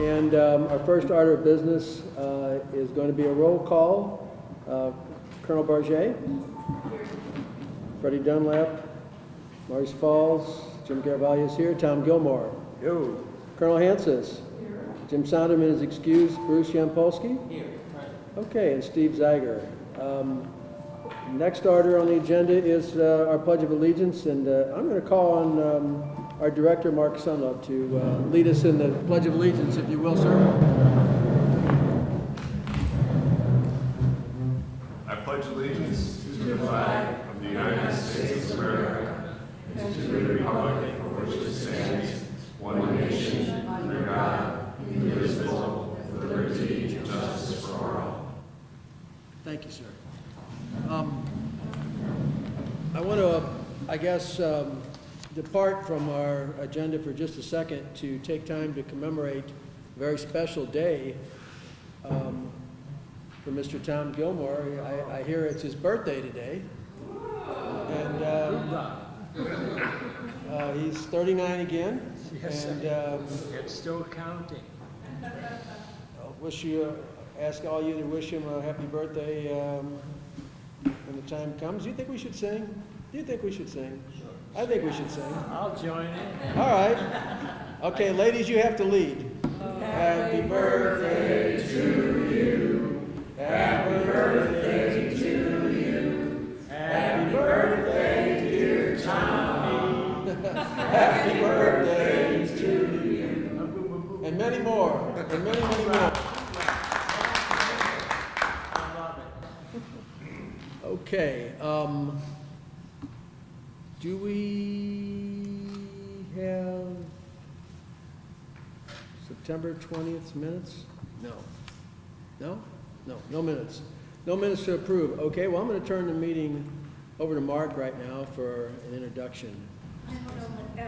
And our first order of business is going to be a roll call. Colonel Barget, Freddie Dunlap, Maurice Falls, Jim Garavaglia is here, Tom Gilmore. Yo. Colonel Hansis. Jim Sonderman is excused. Bruce Yampolsky? Here. Okay, and Steve Zeiger. Next order on the agenda is our Pledge of Allegiance, and I'm going to call on our Director, Mark Sunlove, to lead us in the Pledge of Allegiance, if you will, sir. I pledge allegiance to the flag of the United States of America and to the republic for which it stands, one nation, under God, indivisible, with liberty and justice for all. Thank you, sir. I want to, depart from our agenda for just a second to take time to commemorate a very special day for Mr. Tom Gilmore. I hear it's his birthday today, and he's 39 again. Yes, and it's still counting. Ask all you to wish him a happy birthday when the time comes. Do you think we should sing? Do you think we should sing? Sure. I think we should sing. I'll join in. All right. Okay, ladies, you have to lead. Happy birthday to you. Happy birthday to you. Happy birthday, dear Tommy. Happy birthday to you. And many more. And many, many more. Okay. Do we have September 20th minutes? No. No? No, no minutes. No minutes to approve. Okay, well, I'm going to turn the meeting over to Mark right now for an introduction. I don't know, the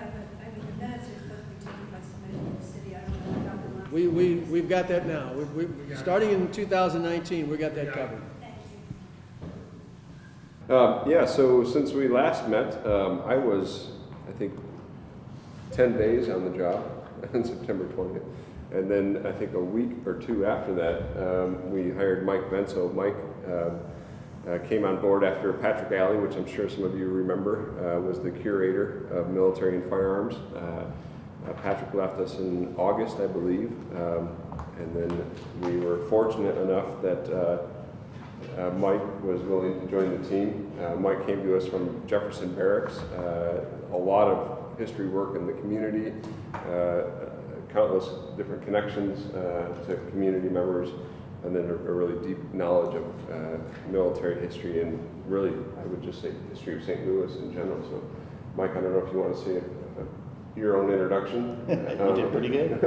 minutes are supposed to be taken by somebody in the city. I don't know about the last. We've got that now. Starting in 2019, we got that covered. So since we last met, I was, I think, 10 days on the job on September 20th. And then I think a week or two after that, we hired Mike Venso. Mike came on board after Patrick Alley, which I'm sure some of you remember, was the curator of military and firearms. Patrick left us in August, I believe. And then we were fortunate enough that Mike was willing to join the team. Mike came to us from Jefferson Barracks, a lot of history work in the community, countless different connections to community members, and then a really deep knowledge of military history and really, I would just say, history of St. Louis in general. So, Mike, I don't know if you want to say your own introduction. You did pretty good.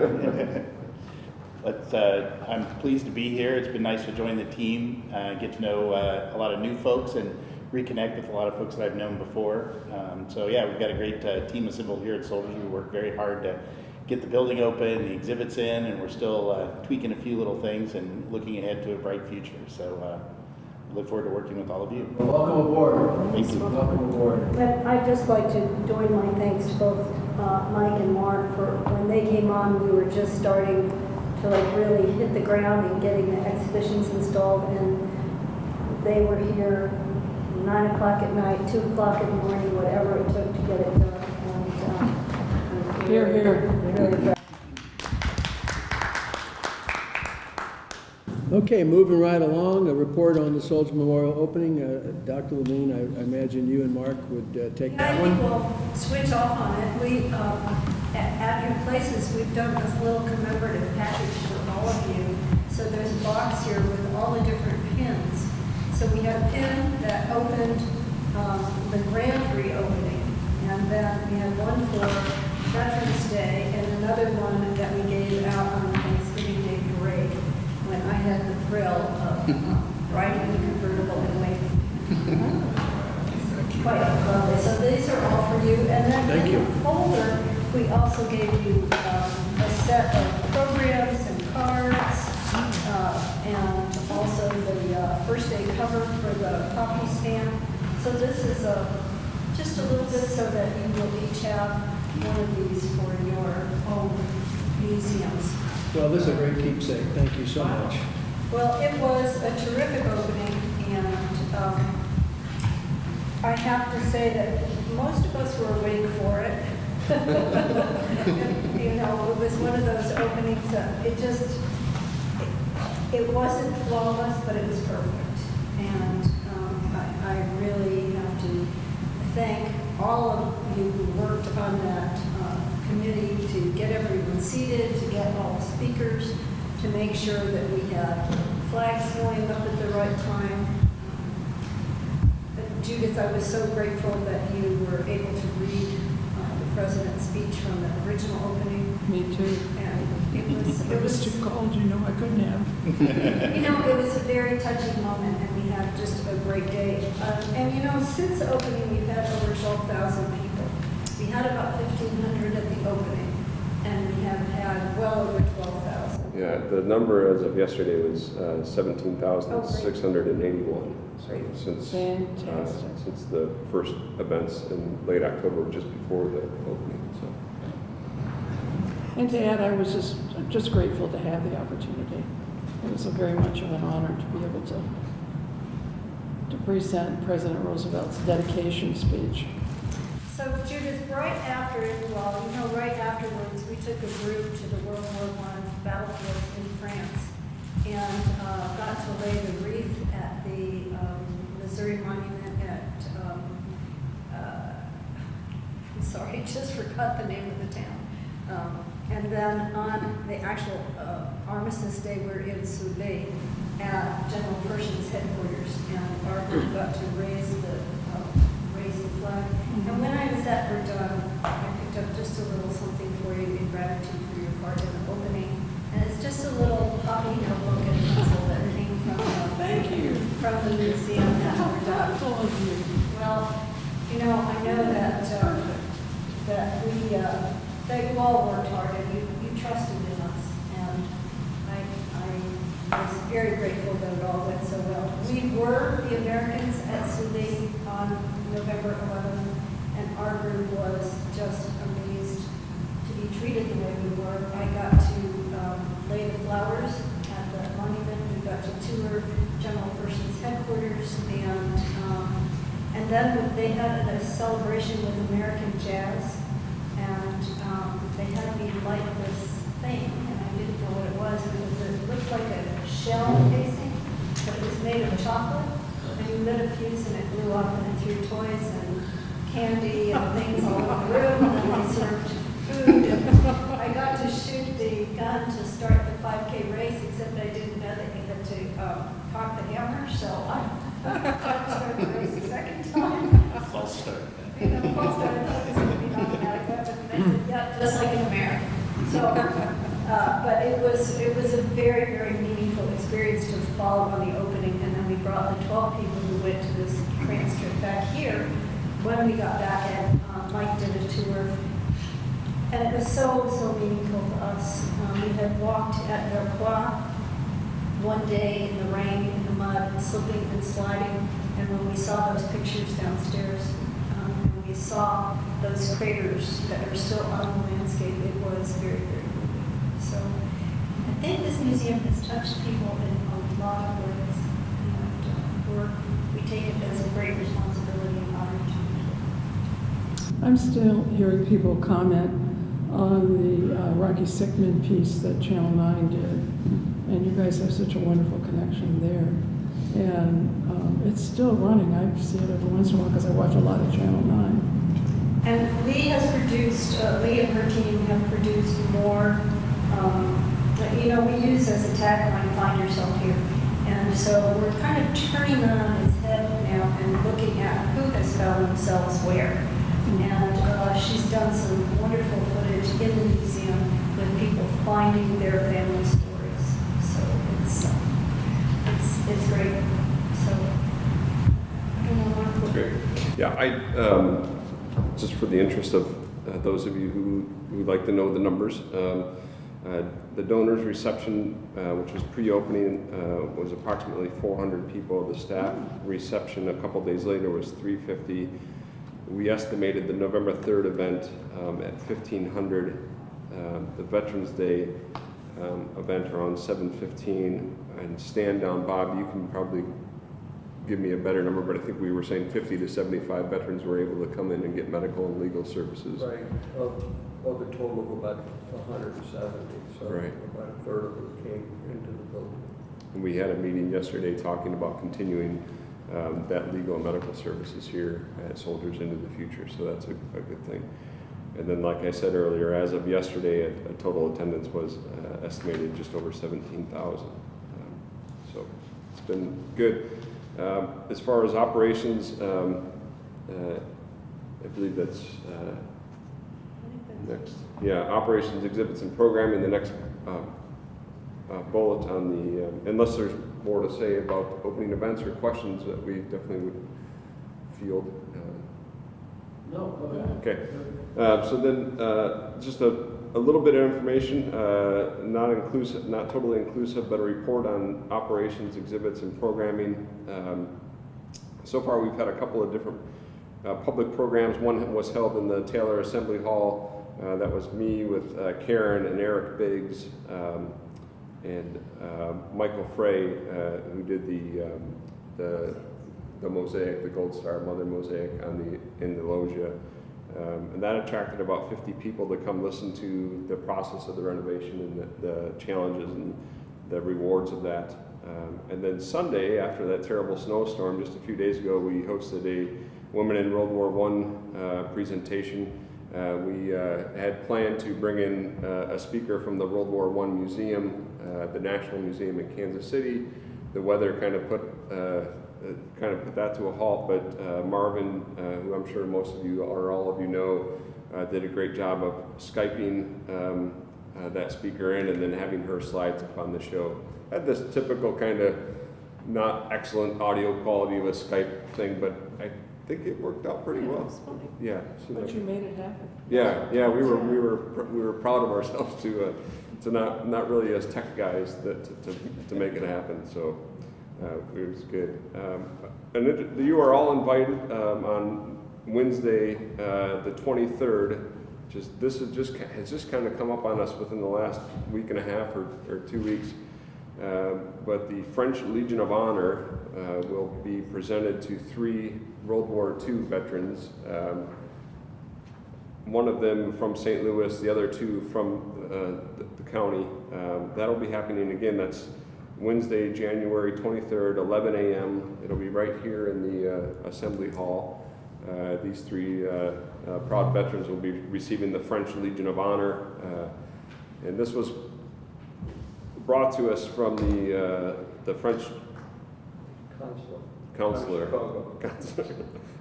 But I'm pleased to be here. It's been nice to join the team, get to know a lot of new folks and reconnect with a lot of folks that I've known before. So yeah, we've got a great team assembled here at Soldiers. We worked very hard to get the building open, the exhibits in, and we're still tweaking a few little things and looking ahead to a bright future. So I look forward to working with all of you. Well, welcome aboard. Thank you. Welcome aboard. But I'd just like to join my thanks to both Mike and Mark for when they came on. We were just starting to really hit the ground and getting the exhibitions installed, and they were here 9 o'clock at night, 2 o'clock in the morning, whatever it took to get it done. And Here, here. really proud. Okay, moving right along, a report on the Soldier Memorial opening. Dr. Levine, I imagine you and Mark would take I that think one. we'll switch off on it. We, at your places, we've done this little commemorative package for all of you. So there's a box here with all the different pins. So we had a pin that opened the grand reopening, and then we had one for Veterans Day, and another one that we gave out on the Thanksgiving Day parade when I had the thrill of riding the convertible and waving. Quite lovely. So these are all for you. And then Thank in you. the folder, we also gave you a set of programs and cards, and also the first aid cover for the copy stamp. So this is just a little bit so that you will each have one of these for your own museums. Well, this is a great keepsake. Thank you so much. Well, it was a terrific opening, and I have to say that most of us were awake for it. You know, it was one of those openings that it wasn't flawless, but it was perfect. And I really have to thank all of you who worked on that committee to get everyone seated, to get all the speakers, to make sure that we had flags going up at the right time. Judith, I was so grateful that you were able to read the president's speech from the original opening. Me too. And it was too cold, you know, I couldn't have. you know, it was a very touching moment, and we had just a great day. And you know, since the opening, we've had over 12,000 people. We had about 1,500 at the opening, and we have had well over 12,000. Yeah, the number as of yesterday was 17,681. So since Fantastic. since the first events in late October, just before the opening. So And to add, I was just grateful to have the opportunity. It was very much of an honor to be able to present President Roosevelt's dedication speech. So Judith, right afterwards, we took a group to the World War I battlefield in France and got to lay the wreath at the Missouri Monument at, I'm sorry, just forgot the name of the town. And then on the actual Armistice Day, we're in Soulé at General Pershing's headquarters, and our group got to raise the flag. And when I was at Verdun, I picked up just a little something for you in gratitude for your part in the opening. And it's just a little poppy notebook and pencil that came from Thank you. from the museum at How Verdun. thoughtful of you. Well, you know, I know that that you all worked hard and you trusted in us, and I was very grateful that it all went so well. We were the Americans at Soulé on November 11th, and our group was just amazed to be treated the way we were. I got to lay the flowers at the monument. We got to tour General Pershing's headquarters, and then they had a celebration with American jazz, and they had me light this thing, and I didn't know what it was. It looked like a shell casing, but it was made of chocolate, and you lit a fuse and it blew up, and it threw toys and candy and things all over the room, and then they served food. And I got to shoot the gun to start the 5K race, except I didn't know that you had to cock the hammer, so I got to start the race a second time. False start. You know, false start, I thought it was going to be an automatic weapon, and they said, yeah, just like an American. So, but it was a very, very meaningful experience to follow on the opening, and then we brought the 12 people who went to this transcript back here. When we got back, and Mike did a tour, and it was so meaningful to us. We had walked at Vercors one day in the rain, in the mud, slipping and sliding, and when we saw those pictures downstairs, we saw those craters that are still on the landscape, it was very, very moving. So I think this museum has touched people in a lot of ways, and we take it as a great responsibility and honor to do it. I'm still hearing people comment on the Rocky Sickman piece that Channel 9 did, and you guys have such a wonderful connection there. And it's still running. I see it every once in a while because I watch a lot of Channel 9. And Lee has produced, Lee and her team have produced more, you know, we use as a tagline, find yourself here. And so we're kind of turning that on its head now and looking at who has found themselves where. And she's done some wonderful footage in the museum with people finding their family stories. So it's great. So, I don't know what. great. Yeah, just for the interest of those of you who would like to know the numbers, the donors reception, which was pre-opening, was approximately 400 people. The staff reception a couple days later was 350. We estimated the November 3rd event at 1,500. The Veterans Day event around 7:15 and stand down. Bob, you can probably give me a better number, but I think we were saying 50 to 75 veterans were able to come in and get medical and legal services. Right, of a total of about 170, so Right. about a third of them came into the building. And we had a meeting yesterday talking about continuing that legal and medical services here at Soldiers into the future, so that's a good thing. And then, like I said earlier, as of yesterday, a total attendance was estimated just over 17,000. So it's been good. As far as operations, I believe that's next. Yeah, operations, exhibits, and programming. The next bullet on the, unless there's more to say about opening events or questions that we definitely would field. No, go ahead. Okay. So then, just a little bit of information, not inclusive, not totally inclusive, but a report on operations, exhibits, and programming. So far, we've had a couple of different public programs. One was held in the Taylor Assembly Hall. That was me with Karen and Eric Biggs and Michael Frey, who did the mosaic, the Gold Star Mother mosaic in the loggia. And that attracted about 50 people to come listen to the process of the renovation and the challenges and the rewards of that. And then Sunday, after that terrible snowstorm just a few days ago, we hosted a Women in World War I presentation. We had planned to bring in a speaker from the World War I Museum, the National Museum in Kansas City. The weather kind of put that to a halt, but Marvin, who I'm sure most of you or all of you know, did a great job of Skyping that speaker in and then having her slides up on the show. Had this typical kind of not excellent audio quality of a Skype thing, but I think it worked out pretty well. Yeah. But you made it happen. Yeah, we were proud of ourselves to not really as tech guys to make it happen. So it was good. And you are all invited on Wednesday, the 23rd. This has just kind of come up on us within the last week and a half or 2 weeks. But the French Legion of Honor will be presented to 3 World War II veterans. One of them from St. Louis, the other 2 from the county. That'll be happening again. That's Wednesday, January 23rd, 11 a.m. It'll be right here in the Assembly Hall. These 3 proud veterans will be receiving the French Legion of Honor. And this was brought to us from the French counselor.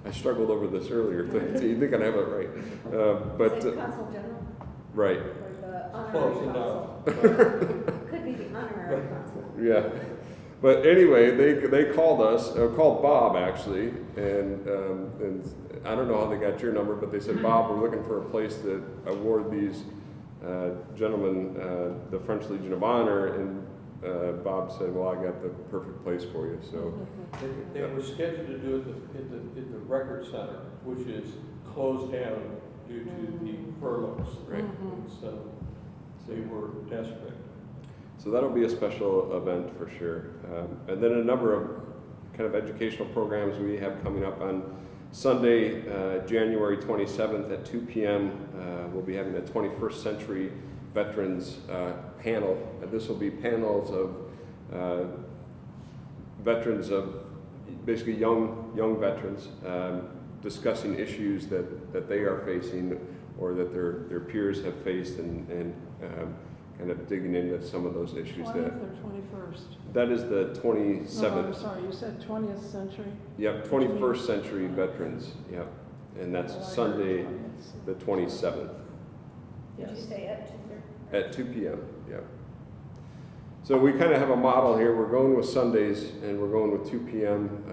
I struggled over this earlier. So you think I'd have it right. Is it Consul General? Right. Or the Close honorary enough. consul? Could be the honorary consul. Yeah. But anyway, they called us, called Bob actually, and I don't know how they got your number, but they said, Bob, we're looking for a place to award these gentlemen the French Legion of Honor, and Bob said, well, I got the perfect place for you. So They were scheduled to do it at the Record Center, which is closed down due to the furloughs. Right. So they were desperate. So that'll be a special event for sure. And then a number of kind of educational programs we have coming up on Sunday, January 27th at 2 p.m. We'll be having a 21st Century Veterans panel. This will be panels of veterans of basically young veterans discussing issues that they are facing or that their peers have faced and kind of digging into some of those issues. 20th or 21st? That is the 27th. No, I'm sorry, you said 20th century? Yep, 21st Century Veterans, yep. And that's Sunday, the 27th, Did you say at 2:30? at 2 p.m., yep. So we kind of have a model here. We're going with Sundays, and we're going with 2 p.m.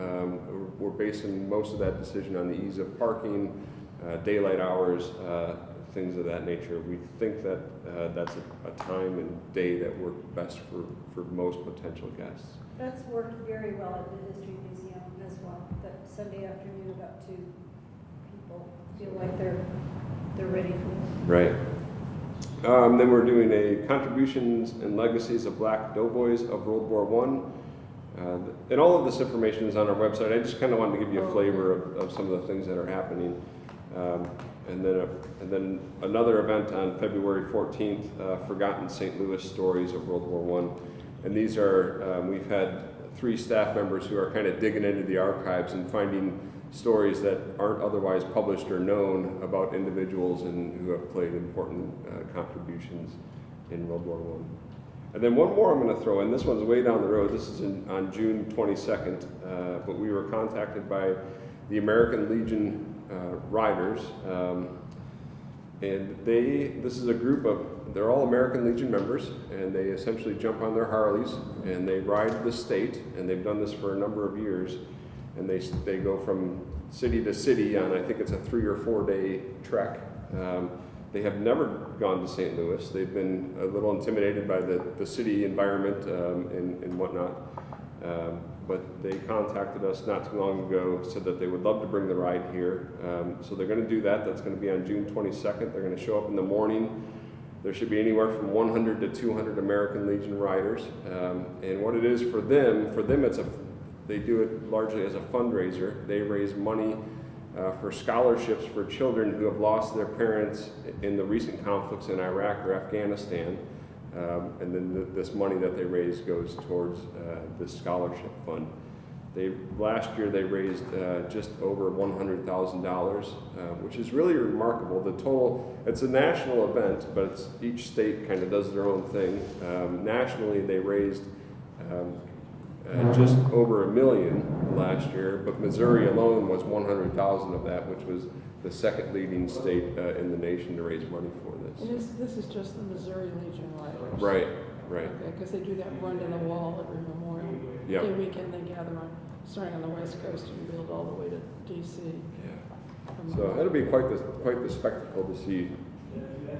We're basing most of that decision on the ease of parking, daylight hours, things of that nature. We think that that's a time and day that work best for most potential guests. That's worked very well at the History Museum as well, that Sunday afternoon about 2 people feel like they're ready for it. Right. Then we're doing a contributions and legacies of Black Doughboys of World War I. And all of this information is on our website. I just kind of wanted to give you a flavor of some of the things that are happening. And then another event on February 14th, Forgotten St. Louis Stories of World War I. And these are, we've had 3 staff members who are kind of digging into the archives and finding stories that aren't otherwise published or known about individuals and who have played important contributions in World War I. And then one more I'm going to throw in. This one's way down the road. This is on June 22nd, but we were contacted by the American Legion riders, and this is a group of, they're all American Legion members, and they essentially jump on their Harleys and they ride the state, and they've done this for a number of years, and they go from city to city on, I think it's a 3 or 4 day trek. They have never gone to St. Louis. They've been a little intimidated by the city environment and whatnot. But they contacted us not too long ago, said that they would love to bring the ride here. So they're going to do that. That's going to be on June 22nd. They're going to show up in the morning. There should be anywhere from 100 to 200 American Legion riders. And what it is for them they do it largely as a fundraiser. They raise money for scholarships for children who have lost their parents in the recent conflicts in Iraq or Afghanistan. And then this money that they raise goes towards this scholarship fund. Last year they raised just over $100,000, which is really remarkable. The total, it's a national event, but each state kind of does their own thing. Nationally they raised just over $1 million last year, but Missouri alone was 100,000 of that, which was the second leading state in the nation to raise money for this. And this is just the Missouri Legion Riders? Right. Okay, because they do that run to the wall every Memorial Yep. Day weekend. They gather starting on the West Coast and build all the way to DC. Yeah. So it'll be quite the spectacle to see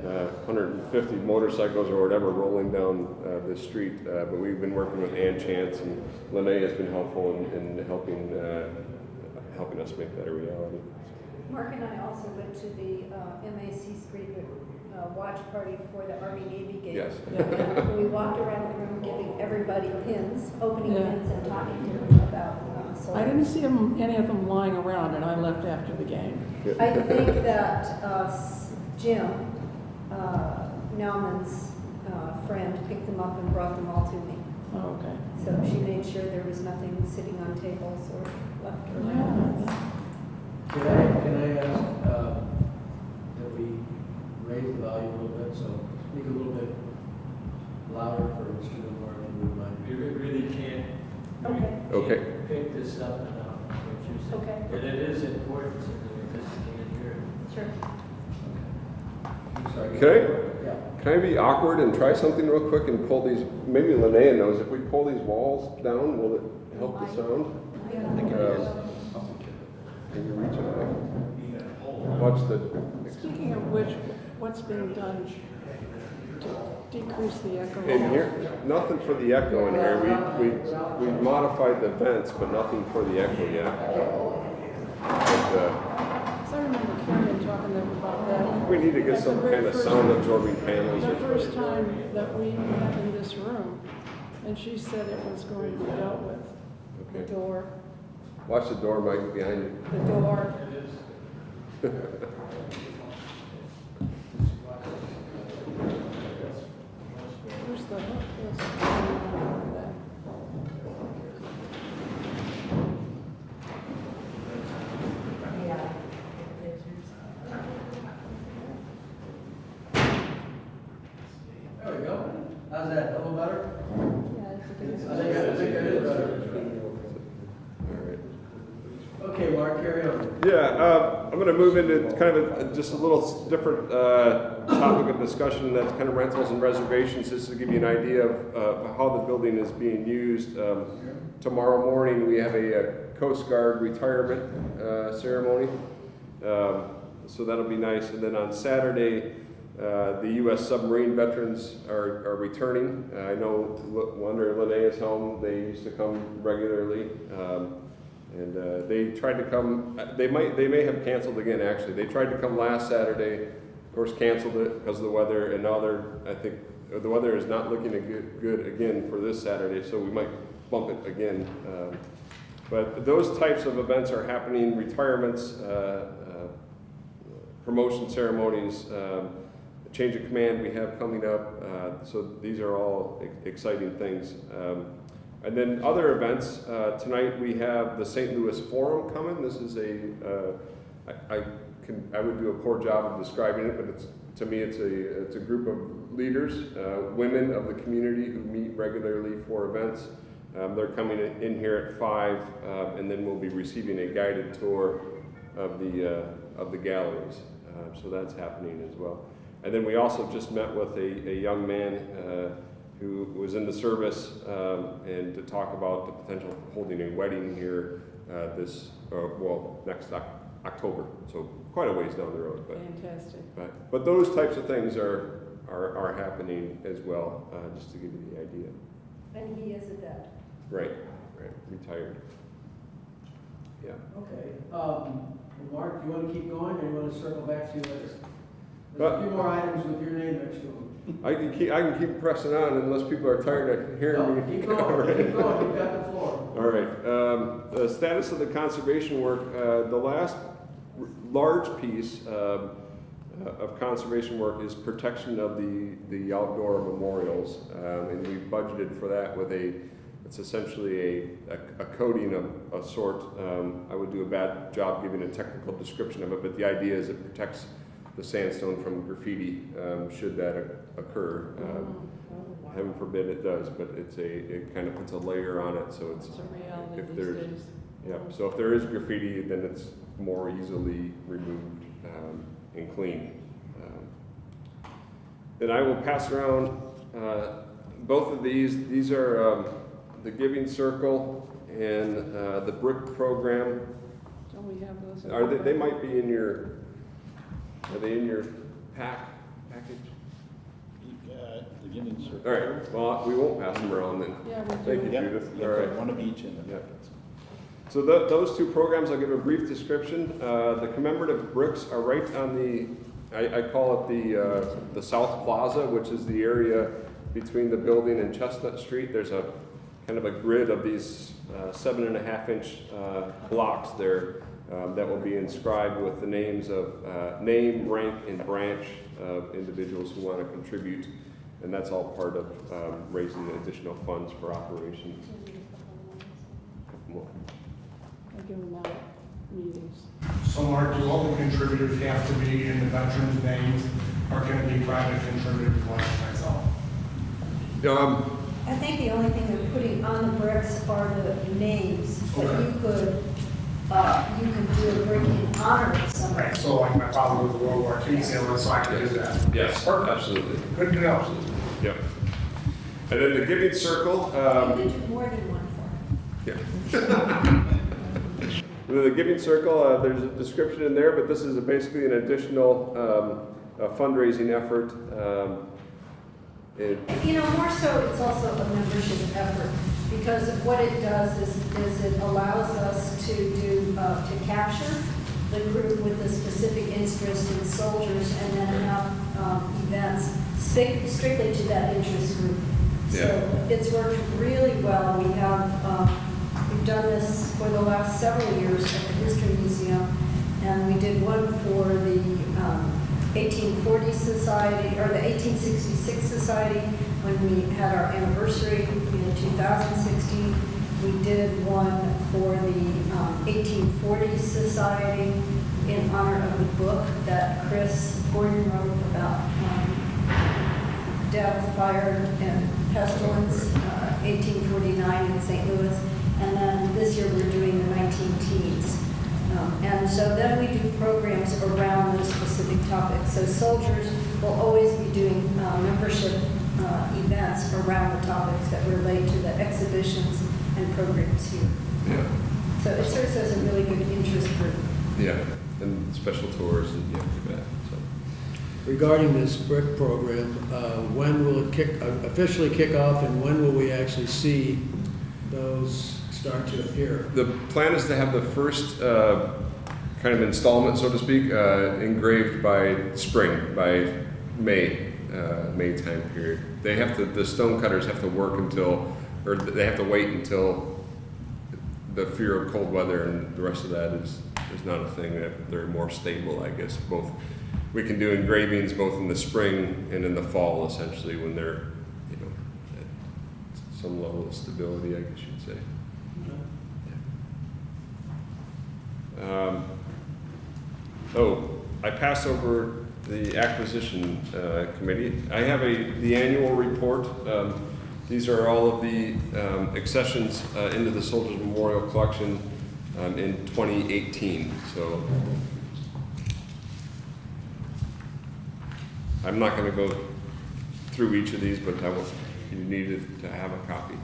150 motorcycles or whatever rolling down the street. But we've been working with Ann Chance, and Lene has been helpful in helping us make that a reality. Mark and I also went to the MAC Street watch party for the Army-Navy game. Yes. And we walked around the room giving everybody pins, opening Yeah. pins, and talking to them about soldiers. I didn't see any of them lying around, and I left after the game. I think that Jim, Nauman's friend, picked them up and brought them all to me. Oh, okay. So she made sure there was nothing sitting on tables or left around. Yeah. Can I ask that we raise the volume a little bit, so speak a little bit louder for Mr. Gilmore, if you would mind. We really can't. Okay. Okay. Can't pick this up enough, what you said. Okay. And it is important to do this here. Sure. I'm sorry. Okay. Yeah. Can I be awkward and try something real quick and pull these? Maybe Linnea knows if we pull these walls down, will it help the sound? Can you reach it? Watch the. Speaking of which, what's being done to decrease the echo? In here, nothing for the echo in here. We modified the vents, but nothing for the echo yet. But, So I remember Karen talking to them about that. we need to get some kind of sound absorbing panels. The first time that we met in this room, and she said it was going to be dealt with. The Okay. door, Watch the door, Mike, behind you. the door. Where's the hook? Where's the- There we go. How's that? A little better? Yeah, I think that is better. All right. Okay, Mark, carry on. Yeah, I'm going to move into kind of just a little different topic of discussion. That's kind of rentals and reservations, just to give you an idea of how the building is being used. Tomorrow morning, we have a Coast Guard retirement ceremony, so that'll be nice. And then on Saturday, the U.S. submarine veterans are returning. I know Wonder Linnea's home. They used to come regularly. And they tried to come. They may have canceled again. Actually, they tried to come last Saturday, of course, canceled it because of the weather, and now I think the weather is not looking good again for this Saturday, so we might bump it again. But those types of events are happening, retirements, promotion ceremonies, change of command we have coming up. So these are all exciting things. And then other events, tonight we have the St. Louis Forum coming. This is I would do a poor job of describing it, but to me it's a group of leaders, women of the community who meet regularly for events. They're coming in here at 5, and then we'll be receiving a guided tour of the galleries. So that's happening as well. And then we also just met with a young man who was in the service, and to talk about the potential of holding a wedding here next October. So quite a ways down the road. Fantastic. But those types of things are happening as well, just to give you the idea. And he is a vet. Right, retired. Yeah. Okay. Mark, do you want to keep going, or you want to circle back to you later? There's a few more items with your name next to them. I can keep pressing on unless people are tired of hearing me. Keep going, keep going, you've got the floor. All right. The status of the conservation work, the last large piece of conservation work is protection of the outdoor memorials, and we budgeted for that with it's essentially a coating of a sort. I would do a bad job giving a technical description of it, but the idea is it protects the sandstone from graffiti, should that occur. Heaven forbid it does, but it kind of puts a layer on it, so it's a reality if these there's days. yeah. So if there is graffiti, then it's more easily removed and cleaned. Then I will pass around both of these. These are the Giving Circle and the Brick Program. Don't we have those? Are they might be in your? Are they in your package? The Giving Circle. All right. Well, we won't pass them around then. Yeah, we do. Thank you, Yep, Judith. yep, All right. one of each in the Yep. packets. So those two programs, I'll give a brief description. The commemorative bricks are right on I call it the South Plaza, which is the area between the building and Chestnut Street. There's a kind of a grid of these 7.5-inch blocks there that will be inscribed with the names of name, rank, and branch of individuals who want to contribute. And that's all part of raising additional funds for operations. Couple more. I give them out at meetings. So Mark, do all the contributors have to be in the veterans' names, or can it be private contributors like myself? I think the only thing they're putting on the bricks are the names, but Okay. you could do a brick in honor of somebody. Right, so like my father was a World War II sailor, so I could do that. Yes, Perfect. absolutely. Good to know. Yep. And then the Giving Circle. You could do more than one for it. Yeah. The Giving Circle, there's a description in there, but this is basically an additional fundraising effort. You know, more so, it's also a membership effort, because what it does is it allows us to capture the group with a specific interest in soldiers, and then have events strictly to that interest group. So it's worked really well. We've done this for the last several years at the History Museum, and we did one for the 1840 Society, or the 1866 Society, when we had our anniversary in 2016. We did one for the 1840 Society in honor of the book that Chris Gordon wrote about death, fire, and pestilence, 1849 in St. Louis. And then this year we're doing the 19 teens. And so then we do programs around those specific topics. So soldiers will always be doing membership events around the topics that relate to the exhibitions and programs here. Yeah. So it serves as a really good interest group. Yeah. And special tours and yeah, do that. So. Regarding this brick program, when will it officially kick off, and when will we actually see those start to appear? The plan is to have the first kind of installment, so to speak, engraved by spring, by May time period. They have to, the stone cutters have to work until, or they have to wait until the fear of cold weather, and the rest of that is not a thing. That they're more stable, I guess. Both, we can do engravings both in the spring and in the fall, essentially, when they're, you know, at some level of stability, I guess you'd say. I passed over the acquisition committee. I have the annual report. These are all of the accessions into the Soldiers Memorial Collection in 2018. So I'm not going to go through each of these, but you needed to have a copy.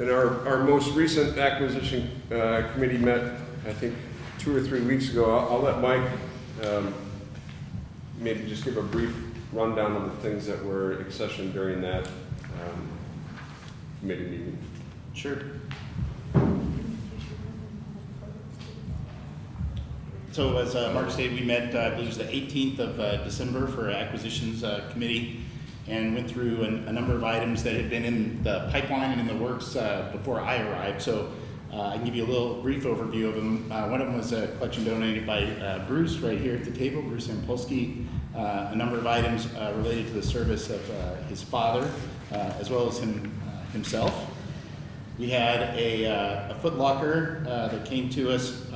And our most recent acquisition committee met, I think, 2 or 3 weeks ago. I'll let Mike maybe just give a brief rundown of the things that were accessioned during that committee meeting. Sure. So as Mark stated, we met, I believe it was the 18th of December for Acquisitions Committee, and went through a number of items that had been in the pipeline and in the works before I arrived. So I can give you a little brief overview of them. One of them was a collection donated by Bruce right here at the table, Bruce Ampolsky. A number of items related to the service of his father, as well as himself. We had a Foot Locker that came to us,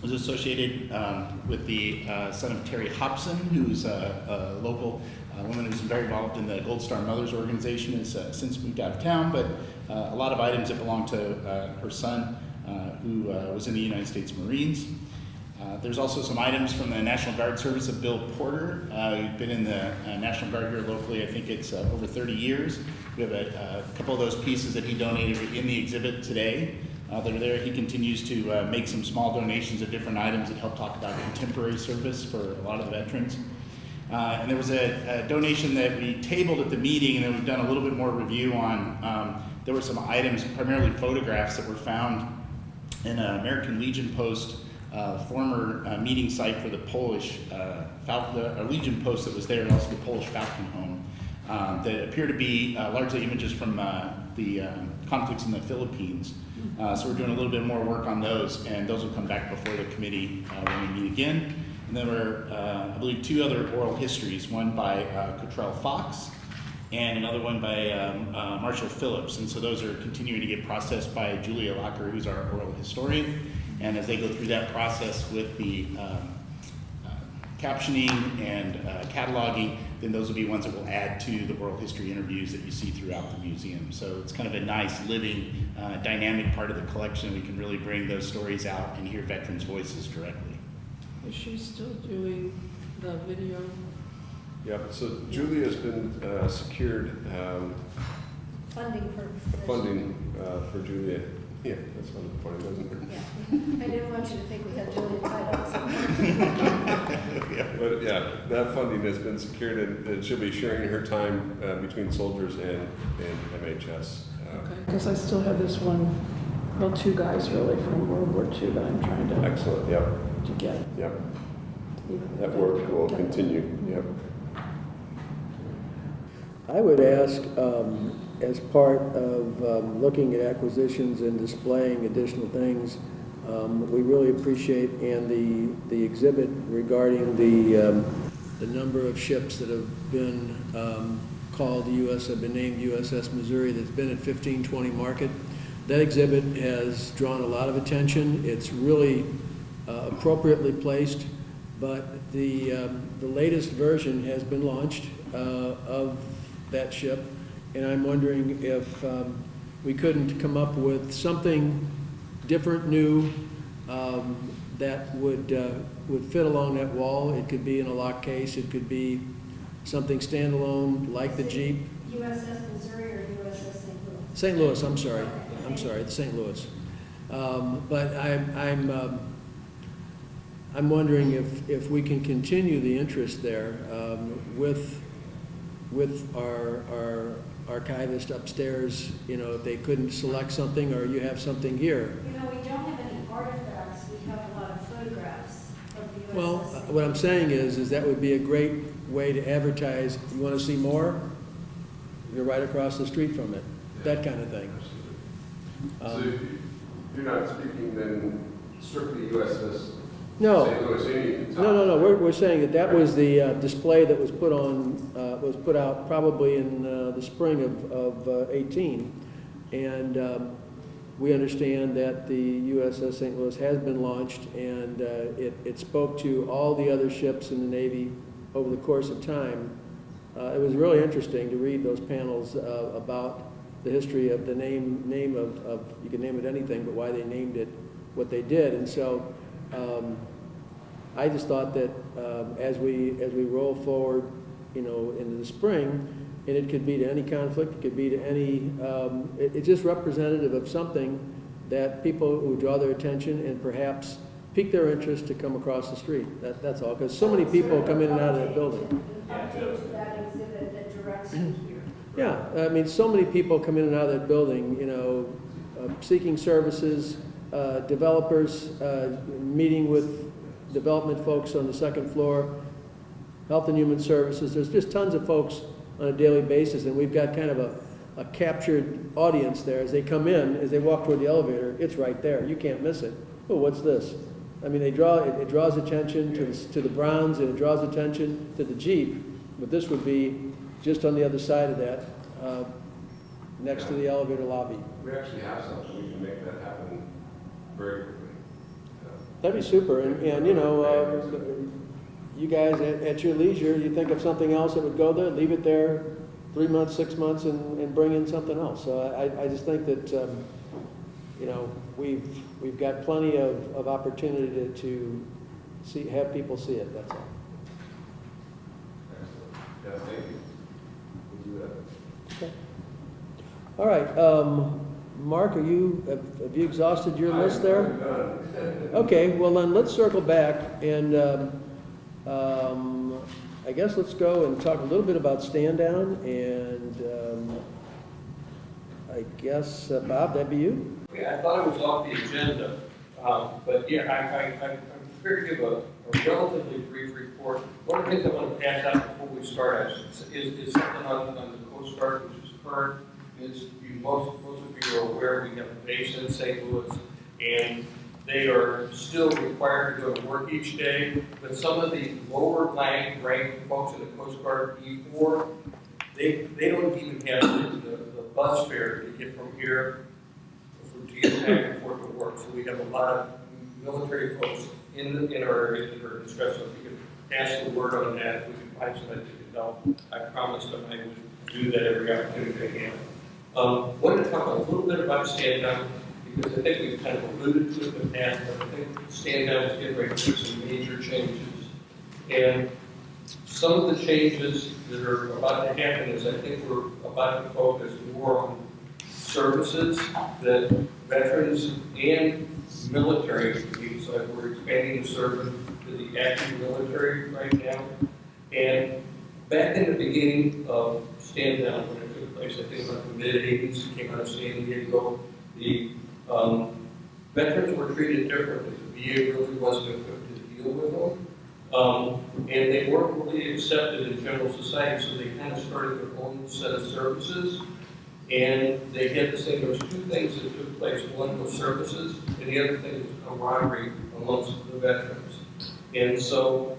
was associated with the son of Terry Hobson, who's a local woman who's very involved in the Gold Star Mothers organization, has since moved out of town, but a lot of items that belong to her son, who was in the United States Marines. There's also some items from the National Guard service of Bill Porter. He's been in the National Guard here locally, I think it's over 30 years. We have a couple of those pieces that he donated in the exhibit today that are there. He continues to make some small donations of different items that help talk about contemporary service for a lot of the veterans. And there was a donation that we tabled at the meeting, and then we've done a little bit more review on. There were some items, primarily photographs, that were found in an American Legion post, former meeting site for the Polish Legion post that was there, and also the Polish Falcon Home, that appear to be largely images from the conflicts in the Philippines. So we're doing a little bit more work on those, and those will come back before the committee when we meet again. And there were, I believe, 2 other oral histories, one by Cottrell Fox and another one by Marshall Phillips. And so those are continuing to get processed by Julia Locker, who's our oral historian. And as they go through that process with the captioning and cataloging, then those will be ones that will add to the oral history interviews that you see throughout the museum. So it's kind of a nice, living, dynamic part of the collection. We can really bring those stories out and hear veterans' voices directly. Is she still doing the video? Yeah, so Julia's been secured Funding for. for Julia. Yeah, that's funny, doesn't it? Yeah, I didn't want you to think we had Julia tied up somewhere. But yeah, that funding has been secured, and she'll be sharing her time between soldiers and MHS. Okay, because I still have this one, well, 2 guys really from World War II that I'm trying to Excellent, yep, get. yep. Even That work will continue, yep. I would ask, as part of looking at acquisitions and displaying additional things, we really appreciate, and the exhibit regarding the number of ships that have been have been named USS Missouri, that's been at 1520 Market. That exhibit has drawn a lot of attention. It's really appropriately placed, but the latest version has been launched of that ship, and I'm wondering if we couldn't come up with something different, new, that would fit along that wall. It could be in a lock case. It could be something standalone like the Jeep. USS Missouri or USS St. Louis? St. Louis, I'm sorry, it's St. Louis. But I'm wondering if we can continue the interest there with our archivist upstairs, you know, if they couldn't select something, or you have something here. You know, we don't have any artifacts, we have a lot of photographs of the USS. Well, what I'm saying is that would be a great way to advertise. You want to see more? You're right across the street from it, that kind of thing. So you're not speaking then strictly USS No. St. Louis, you can talk- No. We're saying that was the display that was put on, was put out probably in the spring of 18. And we understand that the USS St. Louis has been launched, and it spoke to all the other ships in the Navy over the course of time. It was really interesting to read those panels about the history of the name of, you can name it anything, but why they named it what they did. And so I just thought that as we roll forward, you know, into the spring, and it could be to any conflict, it could be to any, it's just representative of something that people who draw their attention and perhaps pique their interest to come across the street. That's all, because so many people come in and out of that building. Update to that exhibit that directs you here. Yeah, I mean, so many people come in and out of that building, you know, seeking services, developers, meeting with development folks on the second floor, Health and Human Services. There's just tons of folks on a daily basis, and we've got kind of a captured audience there. As they come in, as they walk toward the elevator, it's right there. You can't miss it. Oh, what's this? I mean, it draws attention to the Browns, and it draws attention to the Jeep, but this would be just on the other side of that, next to the elevator lobby. We actually have something, we can make that happen very quickly. That'd be super, and you know, you guys at your leisure, you think of something else that would go there, leave it there 3 months, 6 months, and bring in something else. So I just think that, you know, we've got plenty of opportunity to have people see it, that's all. Excellent. Yeah, thank you. We'll do that. Okay. All right, Mark, have you exhausted your list there? I'm done. Okay, well then let's circle back, and I guess let's go and talk a little bit about stand down, and I guess Bob, that'd be you. Yeah, I thought it was off the agenda, but yeah, I'm prepared to give a relatively brief report. One of the things I want to pass out before we start is something on the Coast Guard, which is current. Most of you are aware we have a base in St. Louis, and they are still required to go to work each day. But some of the lower ranked folks in the Coast Guard E4, they don't even have the bus fare to get from here to get back and forth to work. So we have a lot of military folks in our area that are distressed. So if you can pass the word on that, we can find somebody that can help. I promised them I would do that every opportunity I can. Wanted to talk a little bit about stand down, because I think we've kind of alluded to it in the past, but I think stand down is getting ready to do some major changes. And some of the changes that are about to happen is I think we're about to focus more on services that veterans and military need. So we're expanding the service to the active military right now. And back in the beginning of stand down, when it took place, I think about the mid-80s, it came out of San Diego, the veterans were treated differently. The VA really wasn't equipped to deal with them. And they weren't really accepted in general society, so they kind of started their own set of services. And they had to say there was two things that took place. One was services, and the other thing was camaraderie amongst the veterans. And so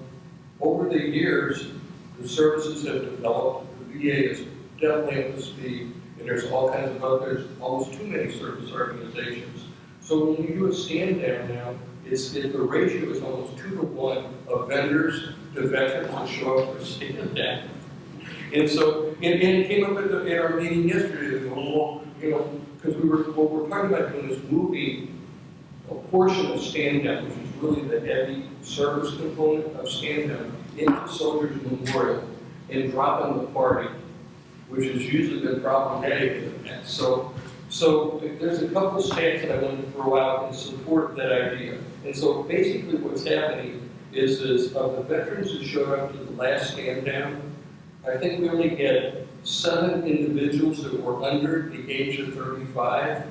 over the years, the services have developed. The VA is definitely up to speed, and there's all kinds of others, almost too many service organizations. So when you do a stand down now, the ratio is almost 2 to 1 of vendors to veterans that show up for stand down. And so, and it came up at our meeting yesterday, well, you know, because what we're talking about doing is moving a portion of stand down, which is really the heavy service component of stand down, into Soldiers Memorial and dropping the party, which has usually been problematic in the past. So there's a couple of stats that I wanted to throw out in support of that idea. And so basically what's happening is of the veterans who showed up to the last stand down, I think we only had 7 individuals that were under the age of 35,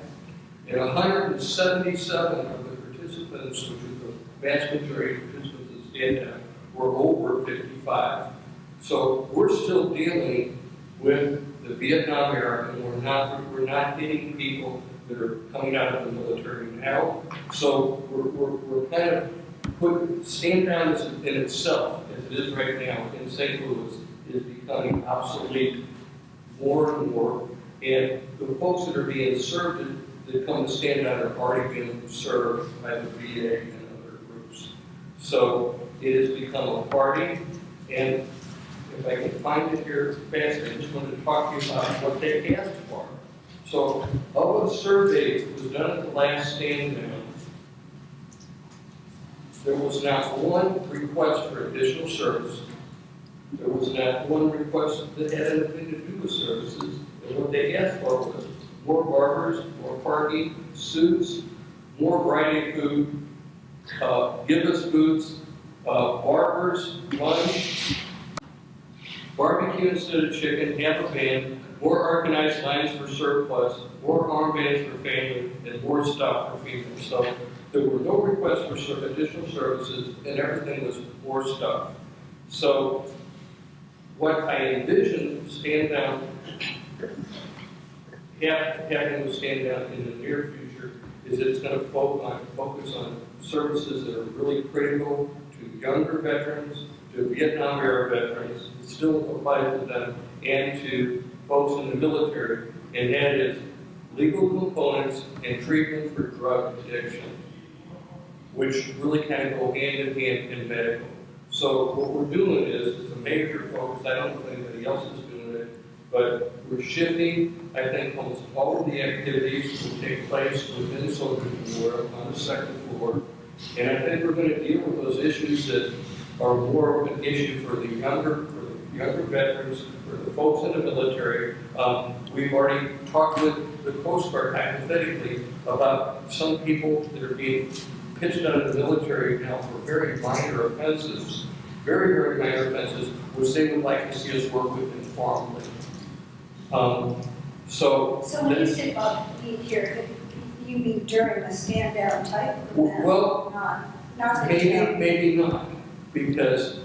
and 177 of the participants, which is the vast majority of participants in stand down, were over 55. So we're still dealing with the Vietnam era, and we're not getting people that are coming out of the military now. So we're kind of putting stand down in itself, as it is right now in St. Louis, is becoming obsolete more and more. And the folks that are being served that come to stand down are already being served by the VA and other groups. So it has become a party, and if I can find it here fast, I just wanted to talk to you about what they asked for. So, of a survey that was done at the last stand down, there was not one request for additional service. There was not one request that had anything to do with services. And what they asked for was more barbers, more parking, suits, more variety of food, give us boots, barbers, lunch, barbecue instead of chicken, have a band, more organized lines for surplus, more armbands for family, and more stuff for people. So there were no requests for additional services, and everything was more stuff. So what I envision stand down, having to stand down in the near future, is it's going to focus on services that are really critical to younger veterans, to Vietnam era veterans, it still applies to them, and to folks in the military, and that is legal components and treatment for drug addiction, which really kind of go hand in hand in medical. So what we're doing is, it's a major focus. I don't know if anybody else is doing it, but we're shifting, I think, almost all of the activities will take place within the soldiers memorial on the second floor. And I think we're going to deal with those issues that are more of an issue for the younger veterans, for the folks in the military. We've already talked with the Coast Guard hypothetically about some people that are being pitched out of the military now for very minor offenses, very minor offenses, which they would like to see us work with informally. So when you say being here, you mean during the stand down type of event? Well, not maybe not, because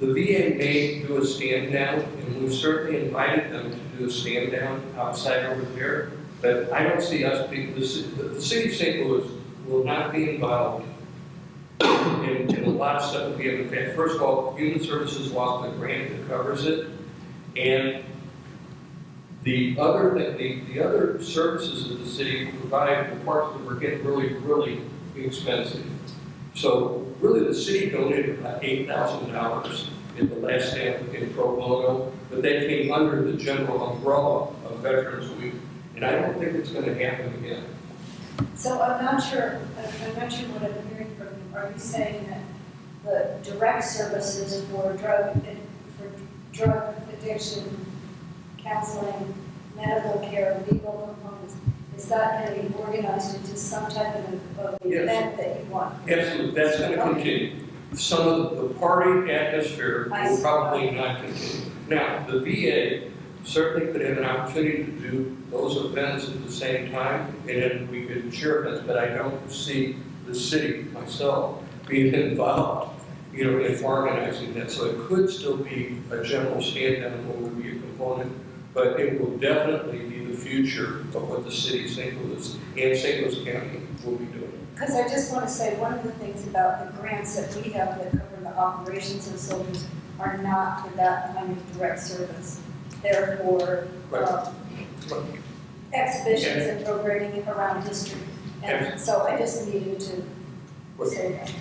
the VA may do a stand down, and we've certainly invited them to do a stand down outside over there. But I don't see us being, the city of St. Louis will not be involved in a lot of stuff that we have in fact. First of all, Human Services lost the grant that covers it, and the other thing, the other services that the city provide, the parts that were getting really expensive. So really, the city donated about $8,000 in the last stand in pro bono, but they came under the general umbrella of Veterans Week, and I don't think it's going to happen again. So I'm not sure what I'm hearing from you. Are you saying that the direct services for drug addiction, counseling, medical care, legal components, is that going to be organized into some type of event that you want? Absolutely, that's going to continue. Some of the party atmosphere will probably not continue. Now, the VA certainly could have an opportunity to do those events at the same time, and then we could share events, but I don't see the city, myself, being involved, in organizing that. So it could still be a general stand-down what would be a component, but it will definitely be the future of what the city of St. Louis and St. Louis County will be doing. Because I just want to say, one of the things about the grants that we have that cover the operations of soldiers are not for that kind of direct service. They're for exhibitions and programming around district. And so I just needed to say that.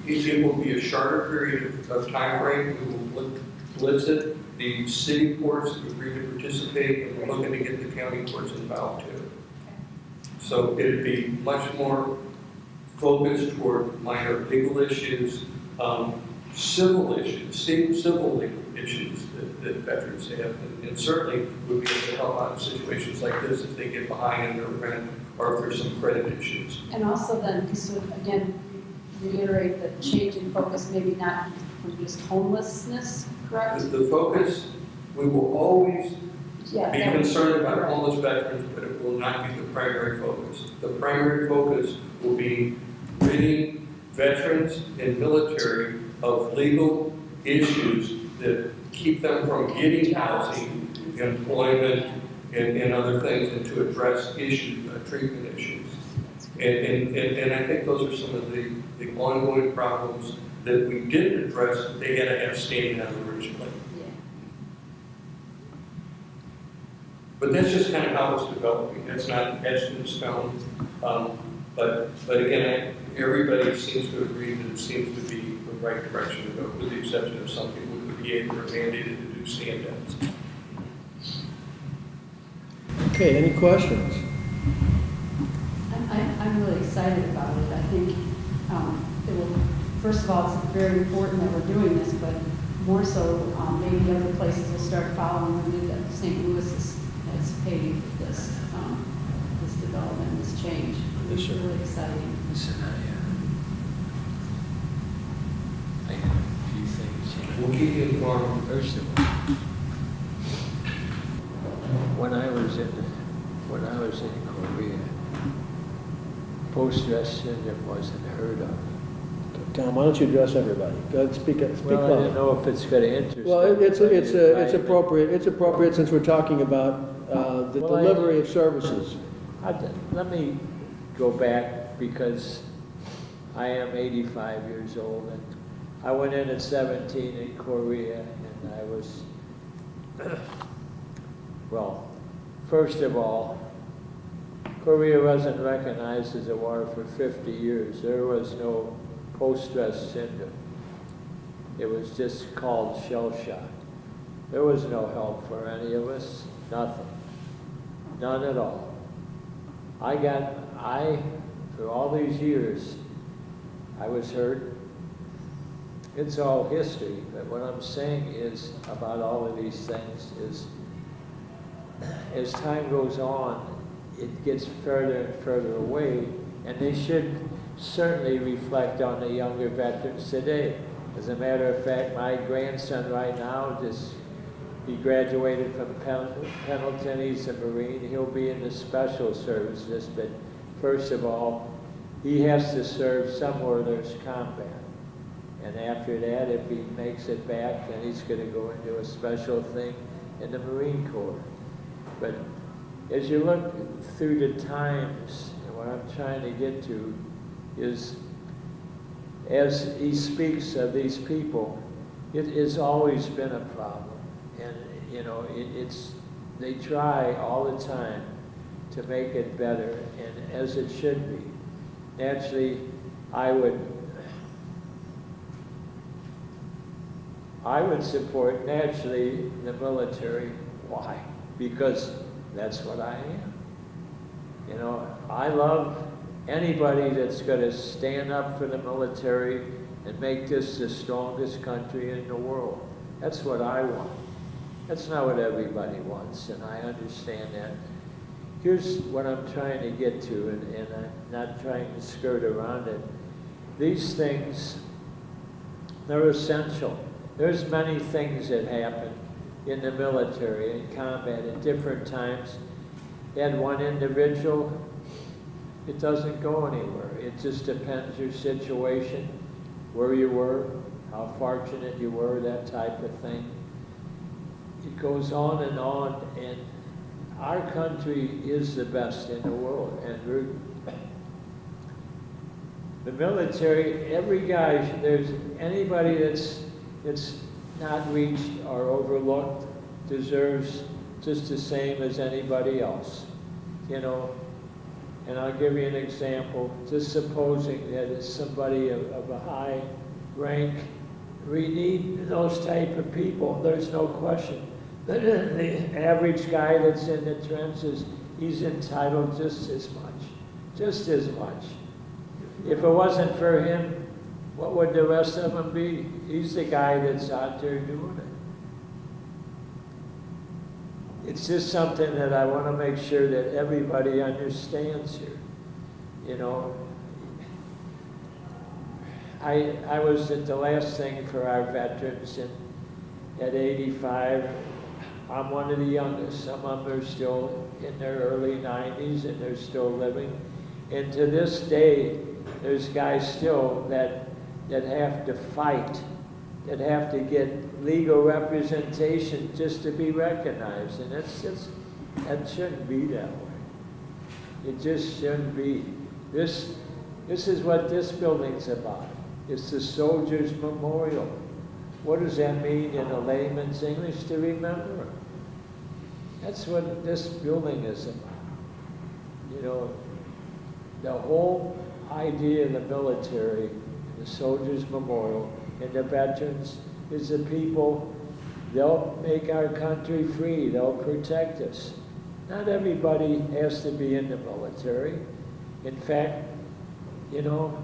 It will be a shorter period of time frame. We will blitz it. The city courts agree to participate, and we're looking to get the county courts involved too. So it'd be much more focused toward minor legal issues, civil issues, civil legal issues that veterans have, and certainly would be able to help out in situations like this if they get behind in their rent or if there's some credit issues. And also then, so again, reiterate the change in focus, maybe not from just homelessness, correct? The focus, we will always Yeah. be that would- concerned about correct. homeless veterans, but it will not be the primary focus. The primary focus will be ridding veterans and military of legal issues that keep them from getting housing, employment, and other things, and to address issues, treatment issues. And I think those are some of the ongoing problems that we didn't address, they had to have standing on originally. Yeah. But that's just kind of how it's developing. That's not etched in stone. But again, everybody seems to agree that it seems to be the right direction to go, with the exception of some people who be able or mandated to do stand-downs. Okay, any questions? I'm really excited about it. I think it will, first of all, it's very important that we're doing this, but more so, maybe other places will start following the lead that St. Louis has paved this, this development, this change. It's really exciting. Listen, I have a few things. We'll keep you informed. First of all, when I was in Korea, post-stress syndrome wasn't heard of. Tom, why don't you address everybody? Go ahead, speak Well, I didn't loud. know if it's going to interest. Well, it's everybody. appropriate since we're talking about the Well, delivery of services. Let me go back because I am 85 years old and I went in at 17 in Korea and I was, well, first of all, Korea wasn't recognized as a war for 50 years. There was no post-stress syndrome. It was just called shell shock. There was no help for any of us, nothing, none at all. For all these years, I was hurt. It's all history, but what I'm saying is about all of these things is, as time goes on, it gets further and further away, and they should certainly reflect on the younger veterans today. As a matter of fact, my grandson right now he graduated from Pendleton, he's a Marine, he'll be in the special services, but first of all, he has to serve somewhere there's combat. And after that, if he makes it back, then he's gonna go into a special thing in the Marine Corps. But as you look through the times, and what I'm trying to get to is, as he speaks of these people, it has always been a problem. And, you know, they try all the time to make it better, and as it should be. Naturally, I would support, naturally, the military. Why? Because that's what I am. You know, I love anybody that's going to stand up for the military and make this the strongest country in the world. That's what I want. That's not what everybody wants, and I understand that. Here's what I'm trying to get to, and I'm not trying to skirt around it. These things, they're essential. There's many things that happen in the military, in combat, at different times. And one individual, it doesn't go anywhere. It just depends your situation, where you were, how fortunate you were, that type of thing. It goes on, and our country is the best in the world. And the military, every guy, there's anybody that's not reached or overlooked deserves just the same as anybody else, you know. And I'll give you an example. Just supposing that it's somebody of a high rank, we need those type of people. There's no question. The average guy that's in the trenches, he's entitled just as much. If it wasn't for him, what would the rest of them be? He's the guy that's out there doing it. It's just something that I want to make sure that everybody understands here. You know, I was at the last thing for our veterans, and at 85, I'm one of the youngest. Some of them are still in their early 90s and they're still living. And to this day, there's guys still that have to fight, that have to get legal representation just to be recognized. And that shouldn't be that way. It just shouldn't be. This is what this building's about. It's the Soldiers Memorial. What does that mean in a layman's English? To remember. That's what this building is about. You know, the whole idea of the military, the Soldiers Memorial, and the veterans is the people, they'll make our country free, they'll protect us. Not everybody has to be in the military. In fact, you know,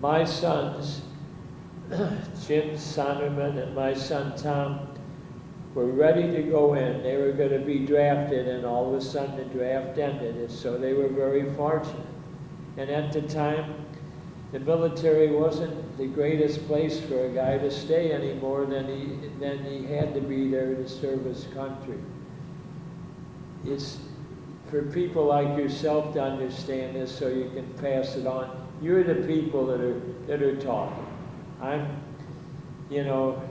my sons, Jim Sonderman and my son Tom, were ready to go in. They were going to be drafted, and all of a sudden the draft ended, and so they were very fortunate. And at the time, the military wasn't the greatest place for a guy to stay anymore than he had to be there to serve his country. It's for people like yourself to understand this so you can pass it on. You're the people that are talking. You know,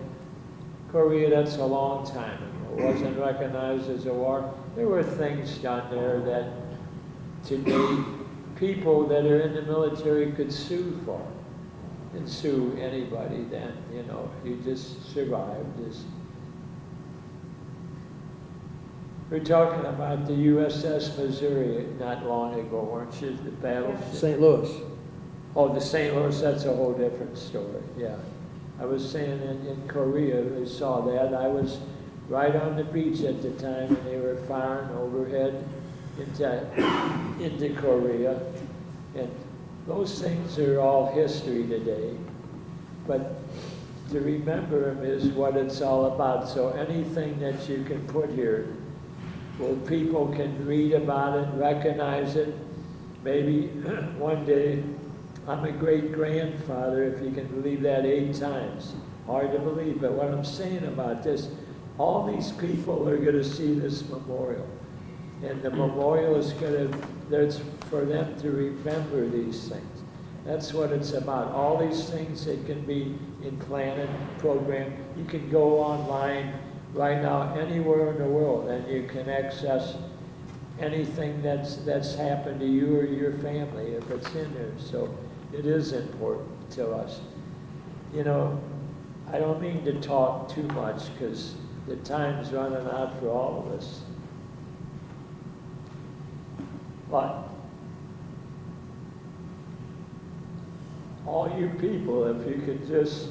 Korea, that's a long time ago. It wasn't recognized as a war. There were things done there that today people that are in the military could sue for. And sue anybody then, you know, you just survived. We're talking about the USS Missouri not long ago, weren't you? The battleship. St. Louis. Oh, the St. Louis, that's a whole different story, yeah. I was saying in Korea, they saw that. I was right on the beach at the time, and they were firing overhead into Korea. And those things are all history today. But to remember them is what it's all about. So anything that you can put here, where people can read about it, recognize it. Maybe one day, I'm a great-grandfather, if you can believe that, 8 times. Hard to believe, but what I'm saying about this, all these people are going to see this memorial. And the memorial is there's for them to remember these things. That's what it's about. All these things that can be implanted, programmed. You can go online right now anywhere in the world and you can access anything that's happened to you or your family if it's in there. So it is important to us. You know, I don't mean to talk too much because the time's running out for all of us. But all you people, if you could just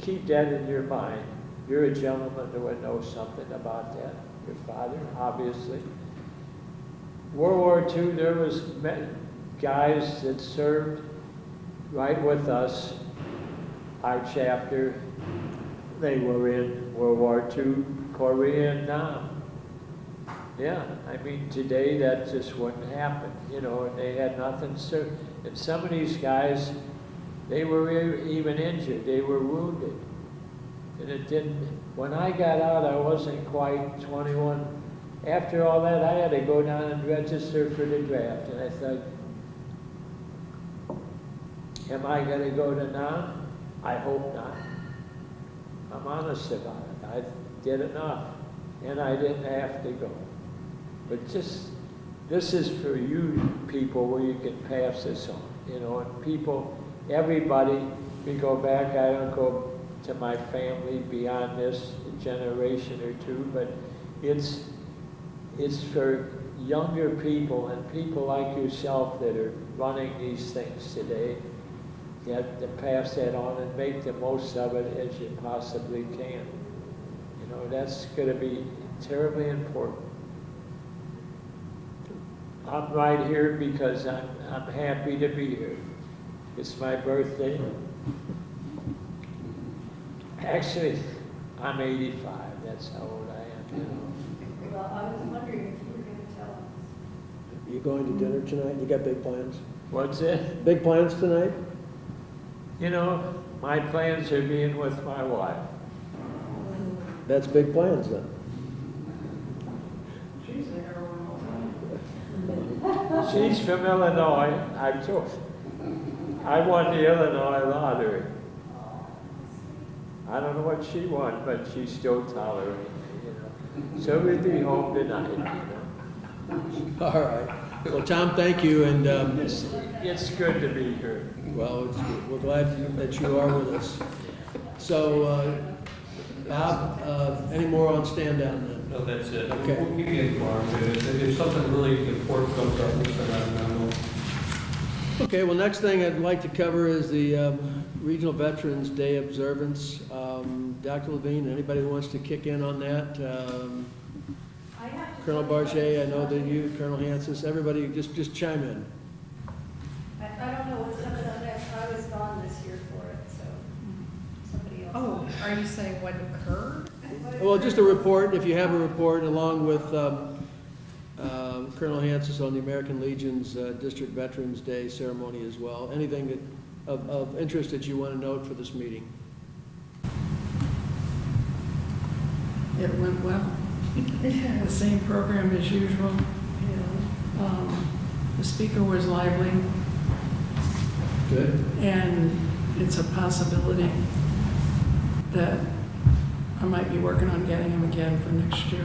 keep that in your mind. You're a gentleman who would know something about that. Your father, obviously. World War II, there was guys that served right with us, our chapter. They were in World War II, Korea, and Nam. Yeah, I mean, today that just wouldn't happen, you know, and they had nothing to serve. And some of these guys, they were even injured, they were wounded. And it didn't, when I got out, I wasn't quite 21. After all that, I had to go down and register for the draft. And I thought, am I going to go to Nam? I hope not. I'm honest about it. I did enough, and I didn't have to go. But just, this is for you people where you can pass this on, you know, and people, everybody, we go back, I don't go to my family beyond this generation or two, but it's for younger people and people like yourself that are running these things today. You have to pass that on and make the most of it as you possibly can. You know, that's going to be terribly important. I'm right here because I'm happy to be here. It's my birthday. Actually, I'm 85. That's how old I am, you know. Well, I was wondering if you were going to tell us. You going to dinner tonight? You got big plans? What's it? Big plans tonight? You know, my plans are being with my wife. That's big plans then. She's from Illinois. I won the Illinois lottery. I don't know what she won, but she's still tolerating me, you know. So we'll be home tonight, you know. All right. Well, Tom, thank you, and, It's good to be here. well, we're glad that you are with us. So, Bob, any more on stand down then? No, that's it. Okay. We'll keep you informed. If something really important comes up, we'll send out a memo. Okay, well, next thing I'd like to cover is the Regional Veterans Day observance. Dr. Levine, anybody who wants to kick in on that? I have to. Colonel Barget, I know that you, Colonel Hansis, everybody, just chime in. I don't know what's coming up next. I was gone this year for it, so somebody else. Oh, are you saying what occurred? Well, just a report, if you have a report, along with Colonel Hansis on the American Legion's District Veterans Day ceremony as well. Anything that, of interest that you want to note for this meeting? It went well. The same program as usual. The speaker was lively, Good. and it's a possibility that I might be working on getting him again for next year.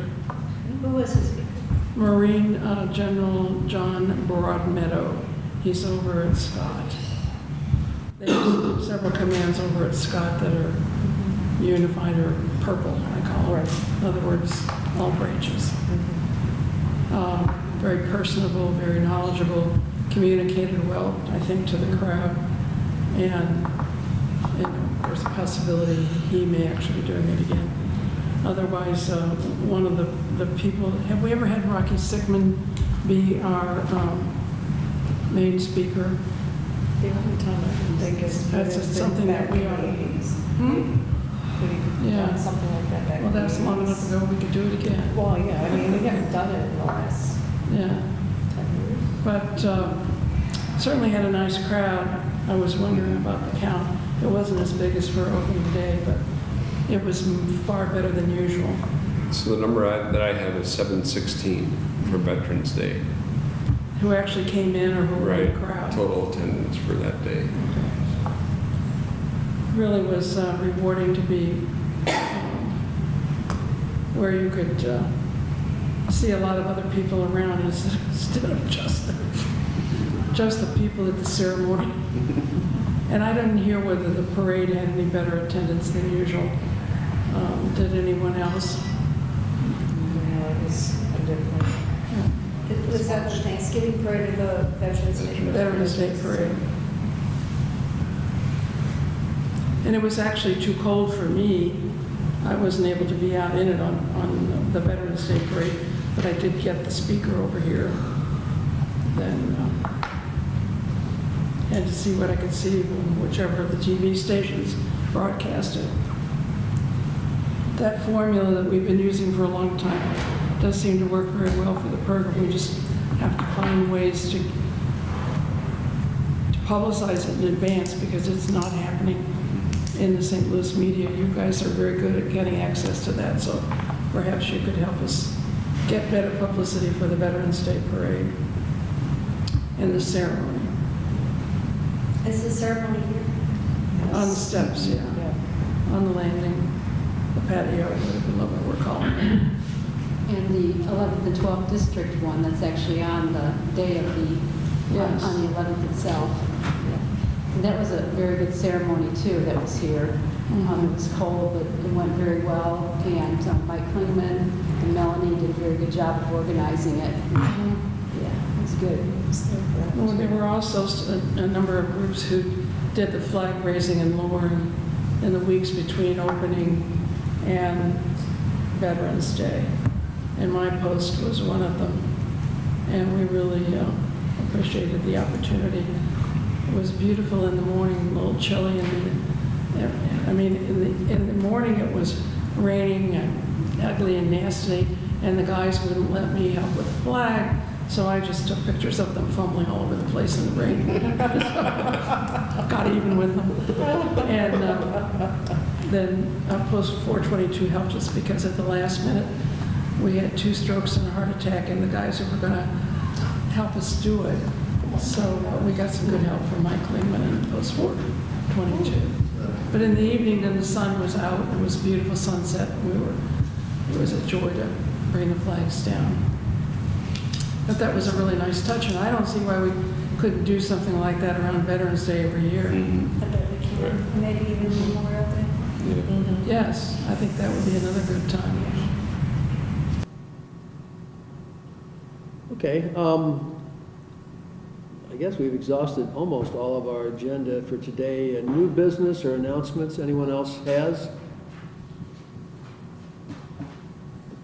Who was his speaker? Marine General John Broadmeadow. He's over at Scott. There's several commands over at Scott that are unified or purple, I call it. In other words, all branches. Very personable, very knowledgeable, communicated well, I think, to the crowd. And there's a possibility he may actually be doing it again. Otherwise, one of the people, have we ever had Rocky Sickman be our main speaker? The only time I can think is. That's something that we ought to. Yeah. Something like that back. Well, that's long enough ago, we could do it again. Well, yeah, I mean, we haven't done it in the last Yeah, 10 years. but certainly had a nice crowd. I was wondering about the count. It wasn't as big as for opening day, but it was far better than usual. So the number that I have is 716 for Veterans Day. Who actually came in or who were in the crowd? Total attendance for that day. Really was rewarding to be where you could see a lot of other people around instead of just the people at the ceremony. And I didn't hear whether the parade had any better attendance than usual. Did anyone else? No, it was a different. Was that the Thanksgiving parade or the Veterans Day? Veterans Day parade. And it was actually too cold for me. I wasn't able to be out in it on the Veterans Day parade, but I did get the speaker over here. Then had to see what I could see from whichever of the TV stations broadcasted. That formula that we've been using for a long time does seem to work very well for the program. We just have to find ways to publicize it in advance because it's not happening in the St. Louis media. You guys are very good at getting access to that, so perhaps you could help us get better publicity for the Veterans Day Parade and the ceremony. Is the ceremony here? On the steps, yeah. On the landing, the patio, whatever we're calling it. And the 11th and 12th District one, that's actually on the day of the, Yes. on the 11th itself. And that was a very good ceremony too, that was here. It was cold, but it went very well. And Mike Klingman and Melanie did a very good job of organizing it. Yeah, it was good. Well, there were also a number of groups who did the flag raising and lowering in the weeks between opening and Veterans Day. And my post was one of them. And we really appreciated the opportunity. It was beautiful in the morning, a little chilly. In the morning it was raining and ugly and nasty, and the guys wouldn't let me help with the flag So I just took pictures of them fumbling all over the place in the rain. Got even with them. And then Post 422 helped us because at the last minute, we had 2 strokes and a heart attack, and the guys who were going to help us do it. So we got some good help from Mike Lehman and Post 422. But in the evening, then the sun was out. It was a beautiful sunset. It was a joy to bring the flags down. But that was a really nice touch, and I don't see why we couldn't do something like that around Veterans Day every year. I bet we can, maybe even Memorial Day. Yes, I think that would be another good time. Okay, I guess we've exhausted almost all of our agenda for today. New business or announcements anyone else has?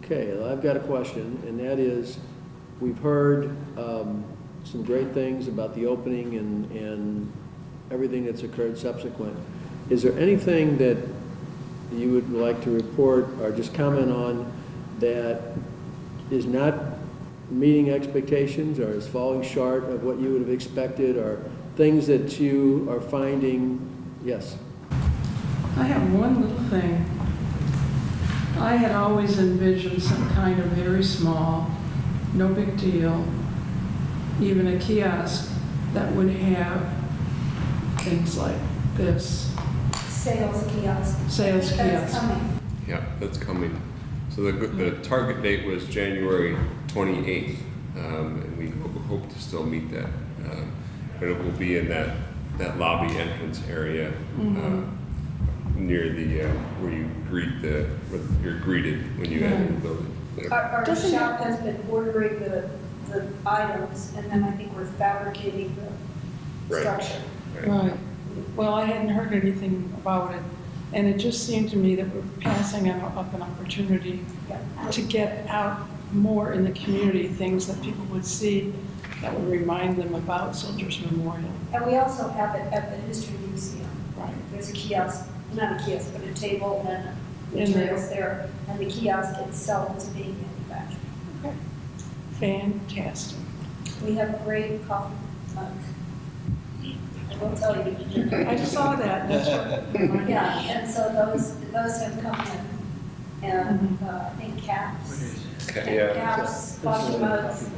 Okay, well, I've got a question, and that is, we've heard some great things about the opening and everything that's occurred subsequent. Is there anything that you would like to report or just comment on that is not meeting expectations or is falling short of what you would have expected, or things that you are finding? Yes. I have one little thing. I had always envisioned some kind of very small, no big deal, even a kiosk that would have things like this. Sales kiosk. Sales That's kiosk. coming. Yeah, that's coming. So the target date was January 28th, and we hope to still meet that. But it will be in that lobby entrance area near the where you you're greeted when you enter the building. Yeah. Our Doesn't shop has been ordering the items, and then I think we're fabricating the Right. structure. Right. Well, I hadn't heard anything about it, and it just seemed to me that we're passing up an opportunity Yeah. to get out more in the community, things that people would see that would remind them about Soldiers Memorial. And we also have it at the History Museum. Right. There's a kiosk, not a kiosk, but a table and In there. materials there, and the kiosk itself is being manufactured. Okay. Fantastic. We have great coffee mugs. I will tell you. I saw that, that's right. Yeah, and so those have come in, and I think caps. Yeah. Caps, coffee mugs,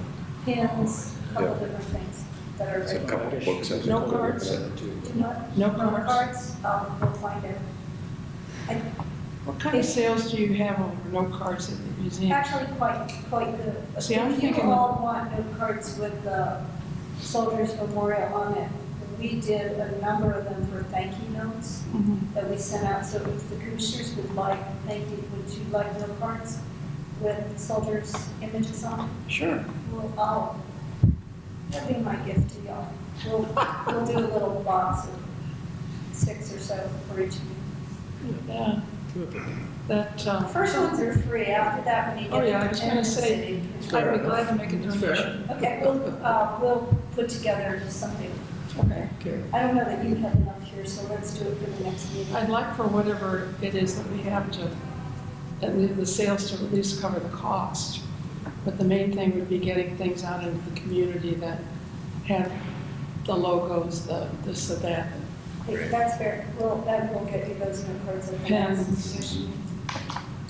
pins, a couple Yeah. different things that are It's a ready. couple books. I think. No cards? What? No No cards? cards, we'll find out. What kind of sales do you have over no cards at the museum? Actually, quite good. See, I'm If thinking- you all want no cards with the Soldiers Memorial on it, we did a number of them for thank you notes Mhm. that we sent out. So if the commissioners would like, would you like no cards with soldiers' images on it? Sure. That'd be my gift to y'all. We'll do a little box of 6 or so for each of you. Yeah. That, The first ones are free. After that, when you oh get yeah, I to was gonna Independence say, City. I'd be glad to make a donation. Okay, we'll put together something. Okay. I don't know that you have enough here, so let's do it for the next meeting. I'd like for whatever it is that we have to, and the sales to at least cover the cost. But the main thing would be getting things out into the community that had the logos, the this, the that. Okay, that's fair. We'll get you those note cards and Pens.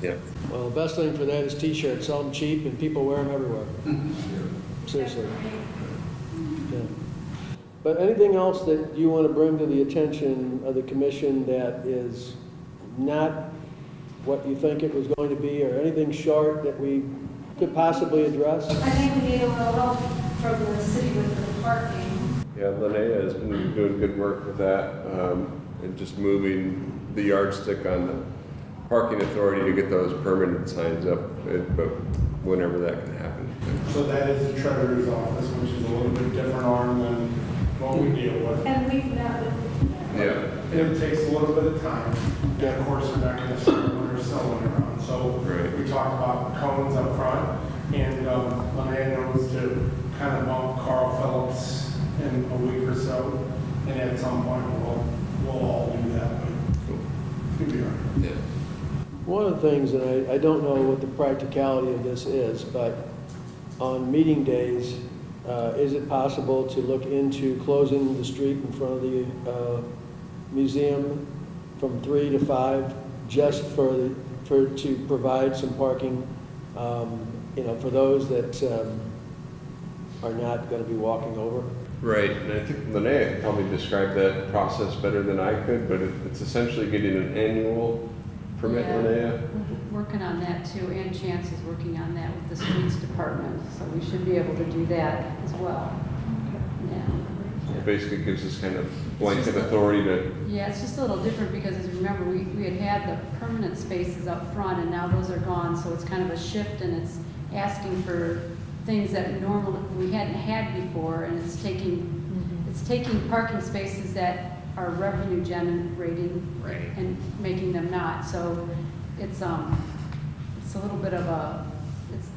Yeah. Well, the best thing for that is T-shirts. Sell them cheap, and people wear them everywhere. Seriously. Yeah. But anything else that you want to bring to the attention of the commission that is not what you think it was going to be, or anything short that we could possibly address? I think we need a little help from the city with the parking. Yeah, Linnea has been doing good work with that, and just moving the yardstick on the parking authority to get those permanent signs up, but whenever that can happen. So that is the treasurer's office, which is a little bit different arm than what we deal with. And we've met with. Yeah. It takes a little bit of time. And of course, we're back in the spring when there's snow around. So Right. we talked about cones up front, and Linnea knows to kind of bump Carl Phillips in a week or so. And at some point, we'll all do that. But it'll be all right. Yeah. One of the things, and I don't know what the practicality of this is, but on meeting days, is it possible to look into closing the street in front of the museum from 3 to 5, just to provide some parking, for those that are not going to be walking over? Right, and I think Linnea could probably describe that process better than I could, but it's essentially getting an annual permit, Yeah. Linnea? We're working on that too, and Chance is working on that with the streets department, so we should be able to do that as well. Yeah. It basically gives us kind of blanket authority to, Yeah, it's just a little different because as you remember, we had the permanent spaces up front and now those are gone, so it's kind of a shift and it's asking for things that normally we hadn't had before, and it's taking parking spaces that are revenue generating and making them not. So it's a little bit of a, it's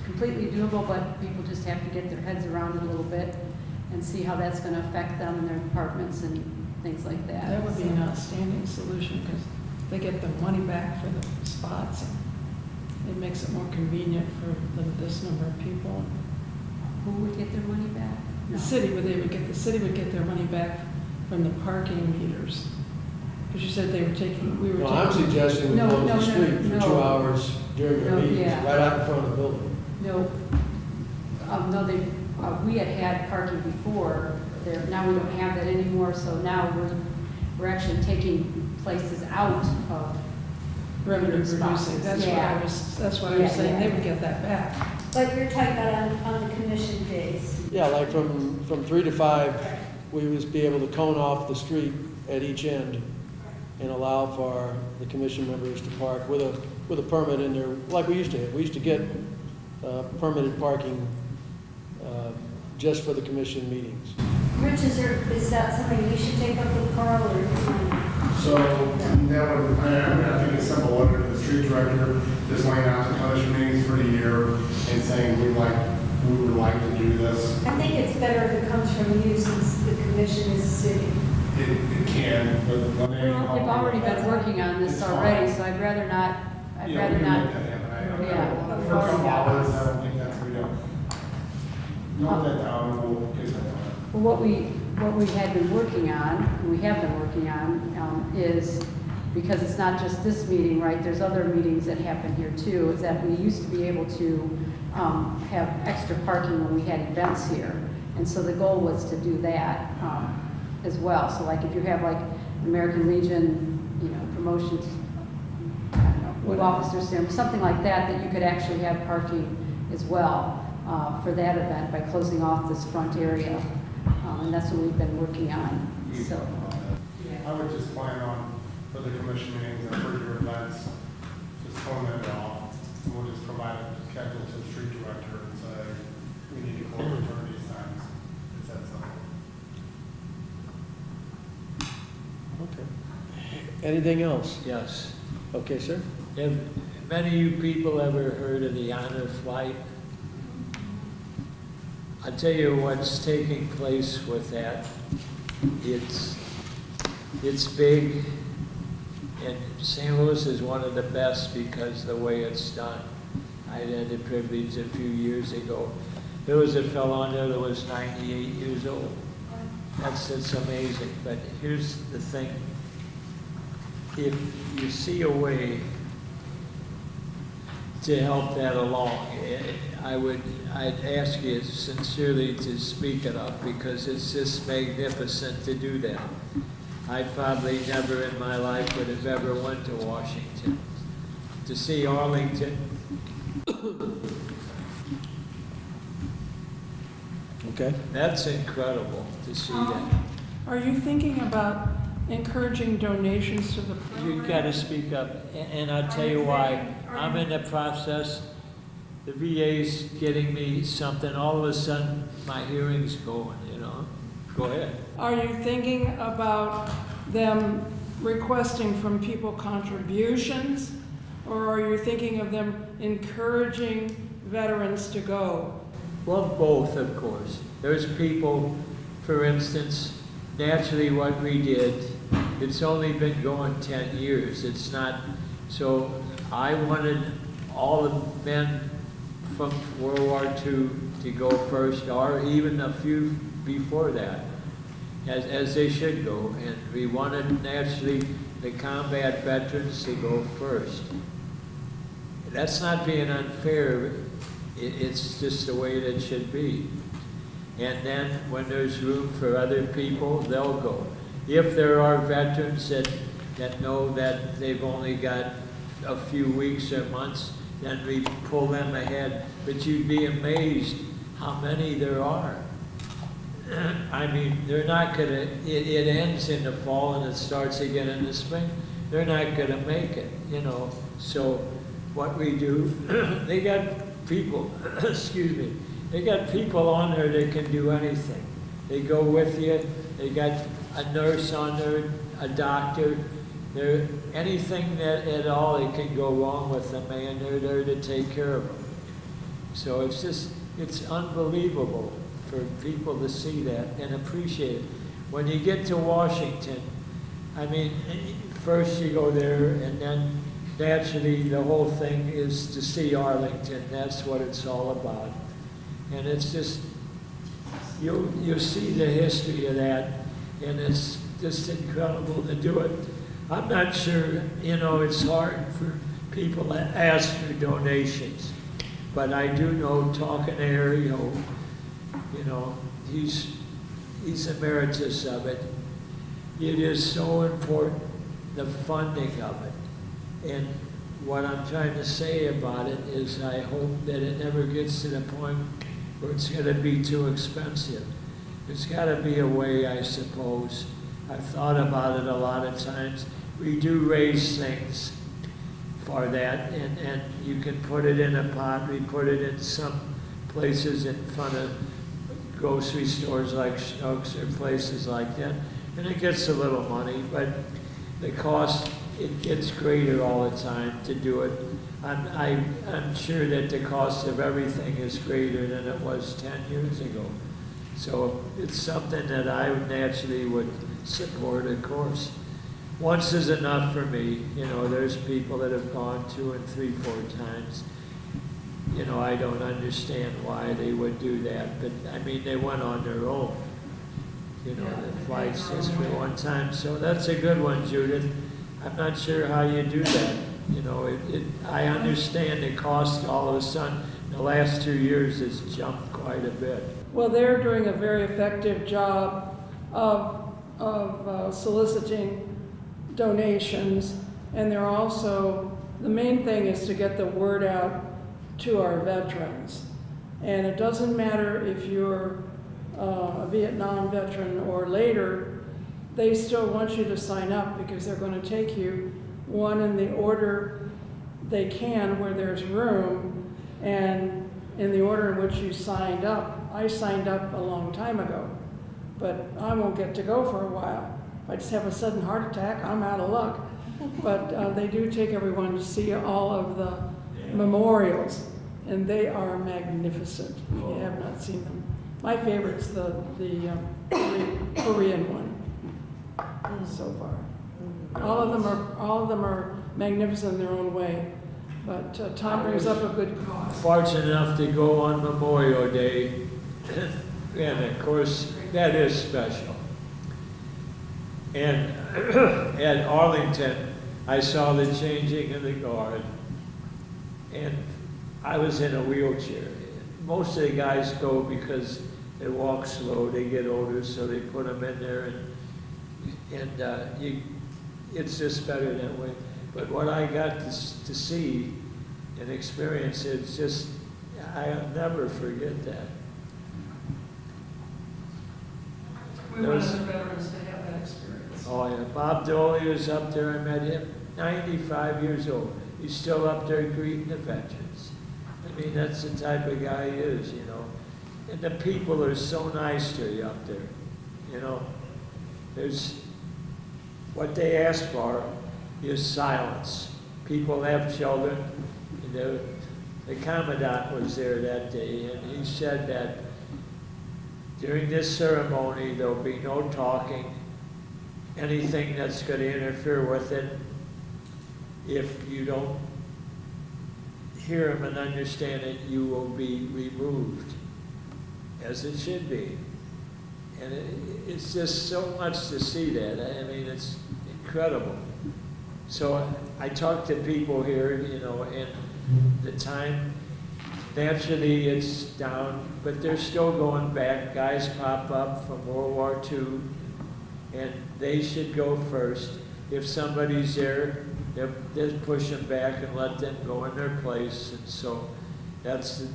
completely doable, but people just have to get their heads around it a little bit and see how that's going to affect them and their departments and things like that. That would be an outstanding solution, because they get the money back for the spots. It makes it more convenient for this number of people. Who would get their money back? The city would get their money back from the parking meters. Because you said we were taking. No, I'm suggesting we close the street for 2 hours during their No, meetings, yeah. right out in front of the building. No, we had parking before there, now we don't have that anymore, so now we're actually taking places out of Revenue spots. producing, that's Yeah. what I was saying, they would get that back. But you're talking about on the commission days. Yeah, like from 3 to 5, we would be able to cone off the street at each end and allow for the commission members to park with a permit in there, like we used to have. We used to get permitted parking just for the commission meetings. Rich, is that something we should take up with Carl or? So that would, I think it's simple, letter to the street director, just laying out the commission meetings for the year and saying we would like to do this. I think it's better if it comes from you since the commission is sitting. It can, but. Well, they've already been working on this It's already, fine. so I'd rather not, Yeah, we can make that happen. Yeah. For some hours, I don't think that's, we don't. Note that down, and we'll get that done. Well, what we had been working on, and we have been working on, is, because it's not just this meeting, right, there's other meetings that happen here too, is that we used to be able to have extra parking when we had events here. And so the goal was to do that as well. So like if you have like American Legion, promotions, I don't know, new officers, something like that, that you could actually have parking as well for that event by closing off this front area. And that's what we've been working on, so. I would just plan on, for the commission meetings and for your events, just phone it off. And we'll just provide a schedule to the street director and say, we need to close during these times. It's that simple. Okay. Anything else? Yes. Okay, sir? Have many of you people ever heard of the Honor Flight? I'll tell you what's taking place with that. It's big, and St. Louis is one of the best because the way it's done. I had the privilege a few years ago. There was a fellow on there that was 98 years old. That's amazing. But here's the thing. If you see a way to help that along, I'd ask you sincerely to speak it up, because it's just magnificent to do that. I probably never in my life would have ever went to Washington. To see Arlington. Okay. That's incredible to see that. Are you thinking about encouraging donations to the program? You gotta speak up, and I'll tell you why. I'm in the process, the VA's getting me something, all of a sudden, my hearing's going, Go ahead. Are you thinking about them requesting from people contributions? Or are you thinking of them encouraging veterans to go? Well, both, of course. There's people, for instance, naturally what we did, it's only been going 10 years. It's not, so I wanted all the men from World War II to go first, or even a few before that, as they should go. And we wanted naturally the combat veterans to go first. That's not being unfair, it's just the way that it should be. And then when there's room for other people, they'll go. If there are veterans that know that they've only got a few weeks or months, then we pull them ahead. But you'd be amazed how many there are. I mean, they're not gonna, it ends in the fall and it starts again in the spring. They're not gonna make it, you know. So what we do, they got people, excuse me, they got people on there that can do anything. They go with you, they got a nurse on there, a doctor, they're, anything that at all that can go wrong with them, man, they're there to take care of them. So it's just, it's unbelievable for people to see that and appreciate it. When you get to Washington, I mean, first you go there and then naturally the whole thing is to see Arlington. That's what it's all about. And it's just, you'll see the history of that, and it's just incredible to do it. I'm not sure, you know, it's hard for people to ask for donations, but I do know, talking to Ariel, you know, he's emeritus of it. It is so important, the funding of it. And what I'm trying to say about it is I hope that it never gets to the point where it's going to be too expensive. There's got to be a way, I suppose. I've thought about it a lot of times. We do raise things for that, and you can put it in a pot. We put it in some places in front of grocery stores like Schnucks or places like that, and it gets a little money, but the cost, it gets greater all the time to do it. I'm sure that the cost of everything is greater than it was 10 years ago. So it's something that I naturally would support, of course. Once is enough for me. You know, there's people that have gone 2 and 3, 4 times. You know, I don't understand why they would do that, but I mean, they went on their own. You know, the flights just for one time. So that's a good one, Judith. I'm not sure how you do that. You know, I understand the cost all of a sudden. The last 2 years has jumped quite a bit. Well, they're doing a very effective job of soliciting donations, and they're also, the main thing is to get the word out to our veterans. And it doesn't matter if you're a Vietnam veteran or later, they still want you to sign up because they're going to take you, one, in the order they can where there's room, and in the order in which you signed up. I signed up a long time ago, but I won't get to go for a while. If I just have a sudden heart attack, I'm out of luck. But they do take everyone to see all of the memorials, and they are magnificent if you have not seen them. My favorite's the Korean one so far. All of them are magnificent in their own way. But Tom brings up a good cause. Fortunate enough to go on Memorial Day, and of course, that is special. And at Arlington, I saw the changing of the guard, and I was in a wheelchair. Most of the guys go because they walk slow, they get older, so they put them in there, and it's just better that way. But what I got to see and experience, it's just, I'll never forget that. We want the veterans to have that experience. Oh yeah, Bob Doley was up there, I met him, 95 years old. He's still up there greeting the veterans. I mean, that's the type of guy he is, you know. And the people are so nice to you up there, you know. There's, what they ask for is silence. People have children. You know, the Commandant was there that day, and he said that during this ceremony, there'll be no talking, anything that's going to interfere with it. If you don't hear him and understand it, you will be removed, as it should be. And it's just so much to see that. I mean, it's incredible. So I talk to people here, you know, and the time, naturally it's down, but they're still going back. Guys pop up from World War II, and they should go first. If somebody's there, they'll push them back and let them go in their place. And so that's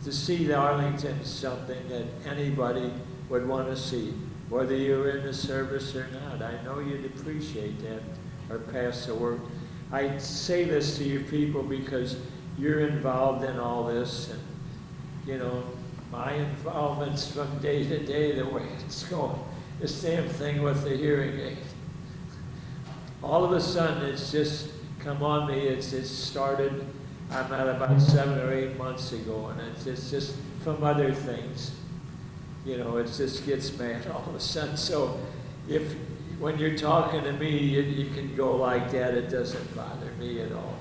to see Arlington is something that anybody would want to see, whether you're in the service or not. I know you'd appreciate that, or pass the work. I say this to you people because you're involved in all this, and you know, my involvement's from day to day the way it's going. The same thing with the hearing aid. All of a sudden, it's just come on me. It's started. I'm at about 7 or 8 months ago, and it's just from other things. You know, it just gets mad all of a sudden. So, when you're talking to me, you can go like that. It doesn't bother me at all.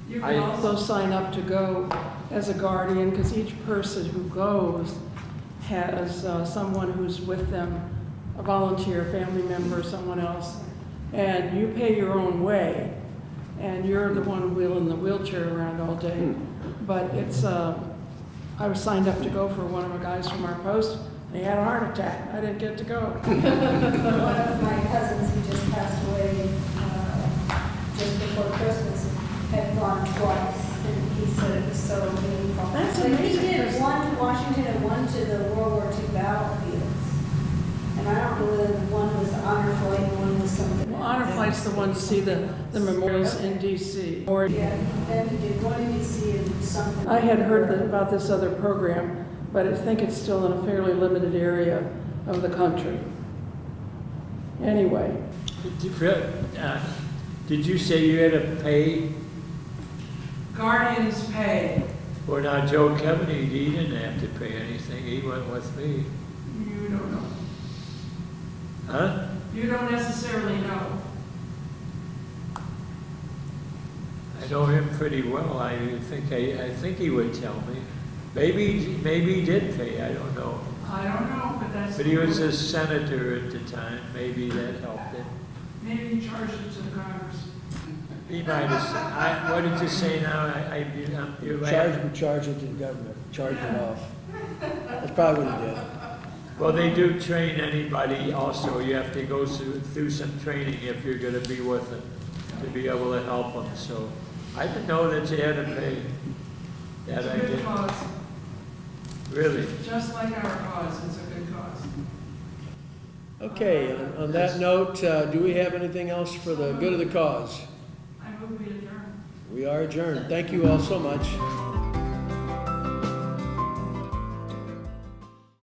You can also sign up to go as a guardian, because each person who goes has someone who's with them, a volunteer, family member, someone else, and you pay your own way, and you're the one wheeling the wheelchair around all day. But it's, I was signed up to go for one of the guys from our post, and he had a heart attack. I didn't get to go. One of my cousins who just passed away just before Christmas had gone twice, and he said it was so meaningful. That's But he amazing. did one to Washington and one to the World War II battlefields. And I don't know whether one was honor flight and one was something. Well, Honor Flight's the one to see the memorials in D.C. Or Yeah, then he did one in DC and something. I had heard about this other program, but I think it's still in a fairly limited area of the country. Anyway, Did you say you had to pay? Guardians pay. Well, now Joe Kevney, he didn't have to pay anything. He went with me. You don't know. Huh? You don't necessarily know. I know him pretty well. I think he would tell me. Maybe he did pay. I don't know. I don't know, but that's. But he was a senator at the time. Maybe that helped him. Maybe he charged it to the Congress. He might have said. What did you say now? You're laughing. Charge it to the government, charge it off. That's probably what he did. Well, they do train anybody also. You have to go through some training if you're going to be with them to be able to help them. So I didn't know that you had to pay. That I did. Cause. Really? Just like our cause, it's a good cause. Okay, on that note, do we have anything else for the good of the cause? I move we adjourn. We are adjourned. Thank you all so much.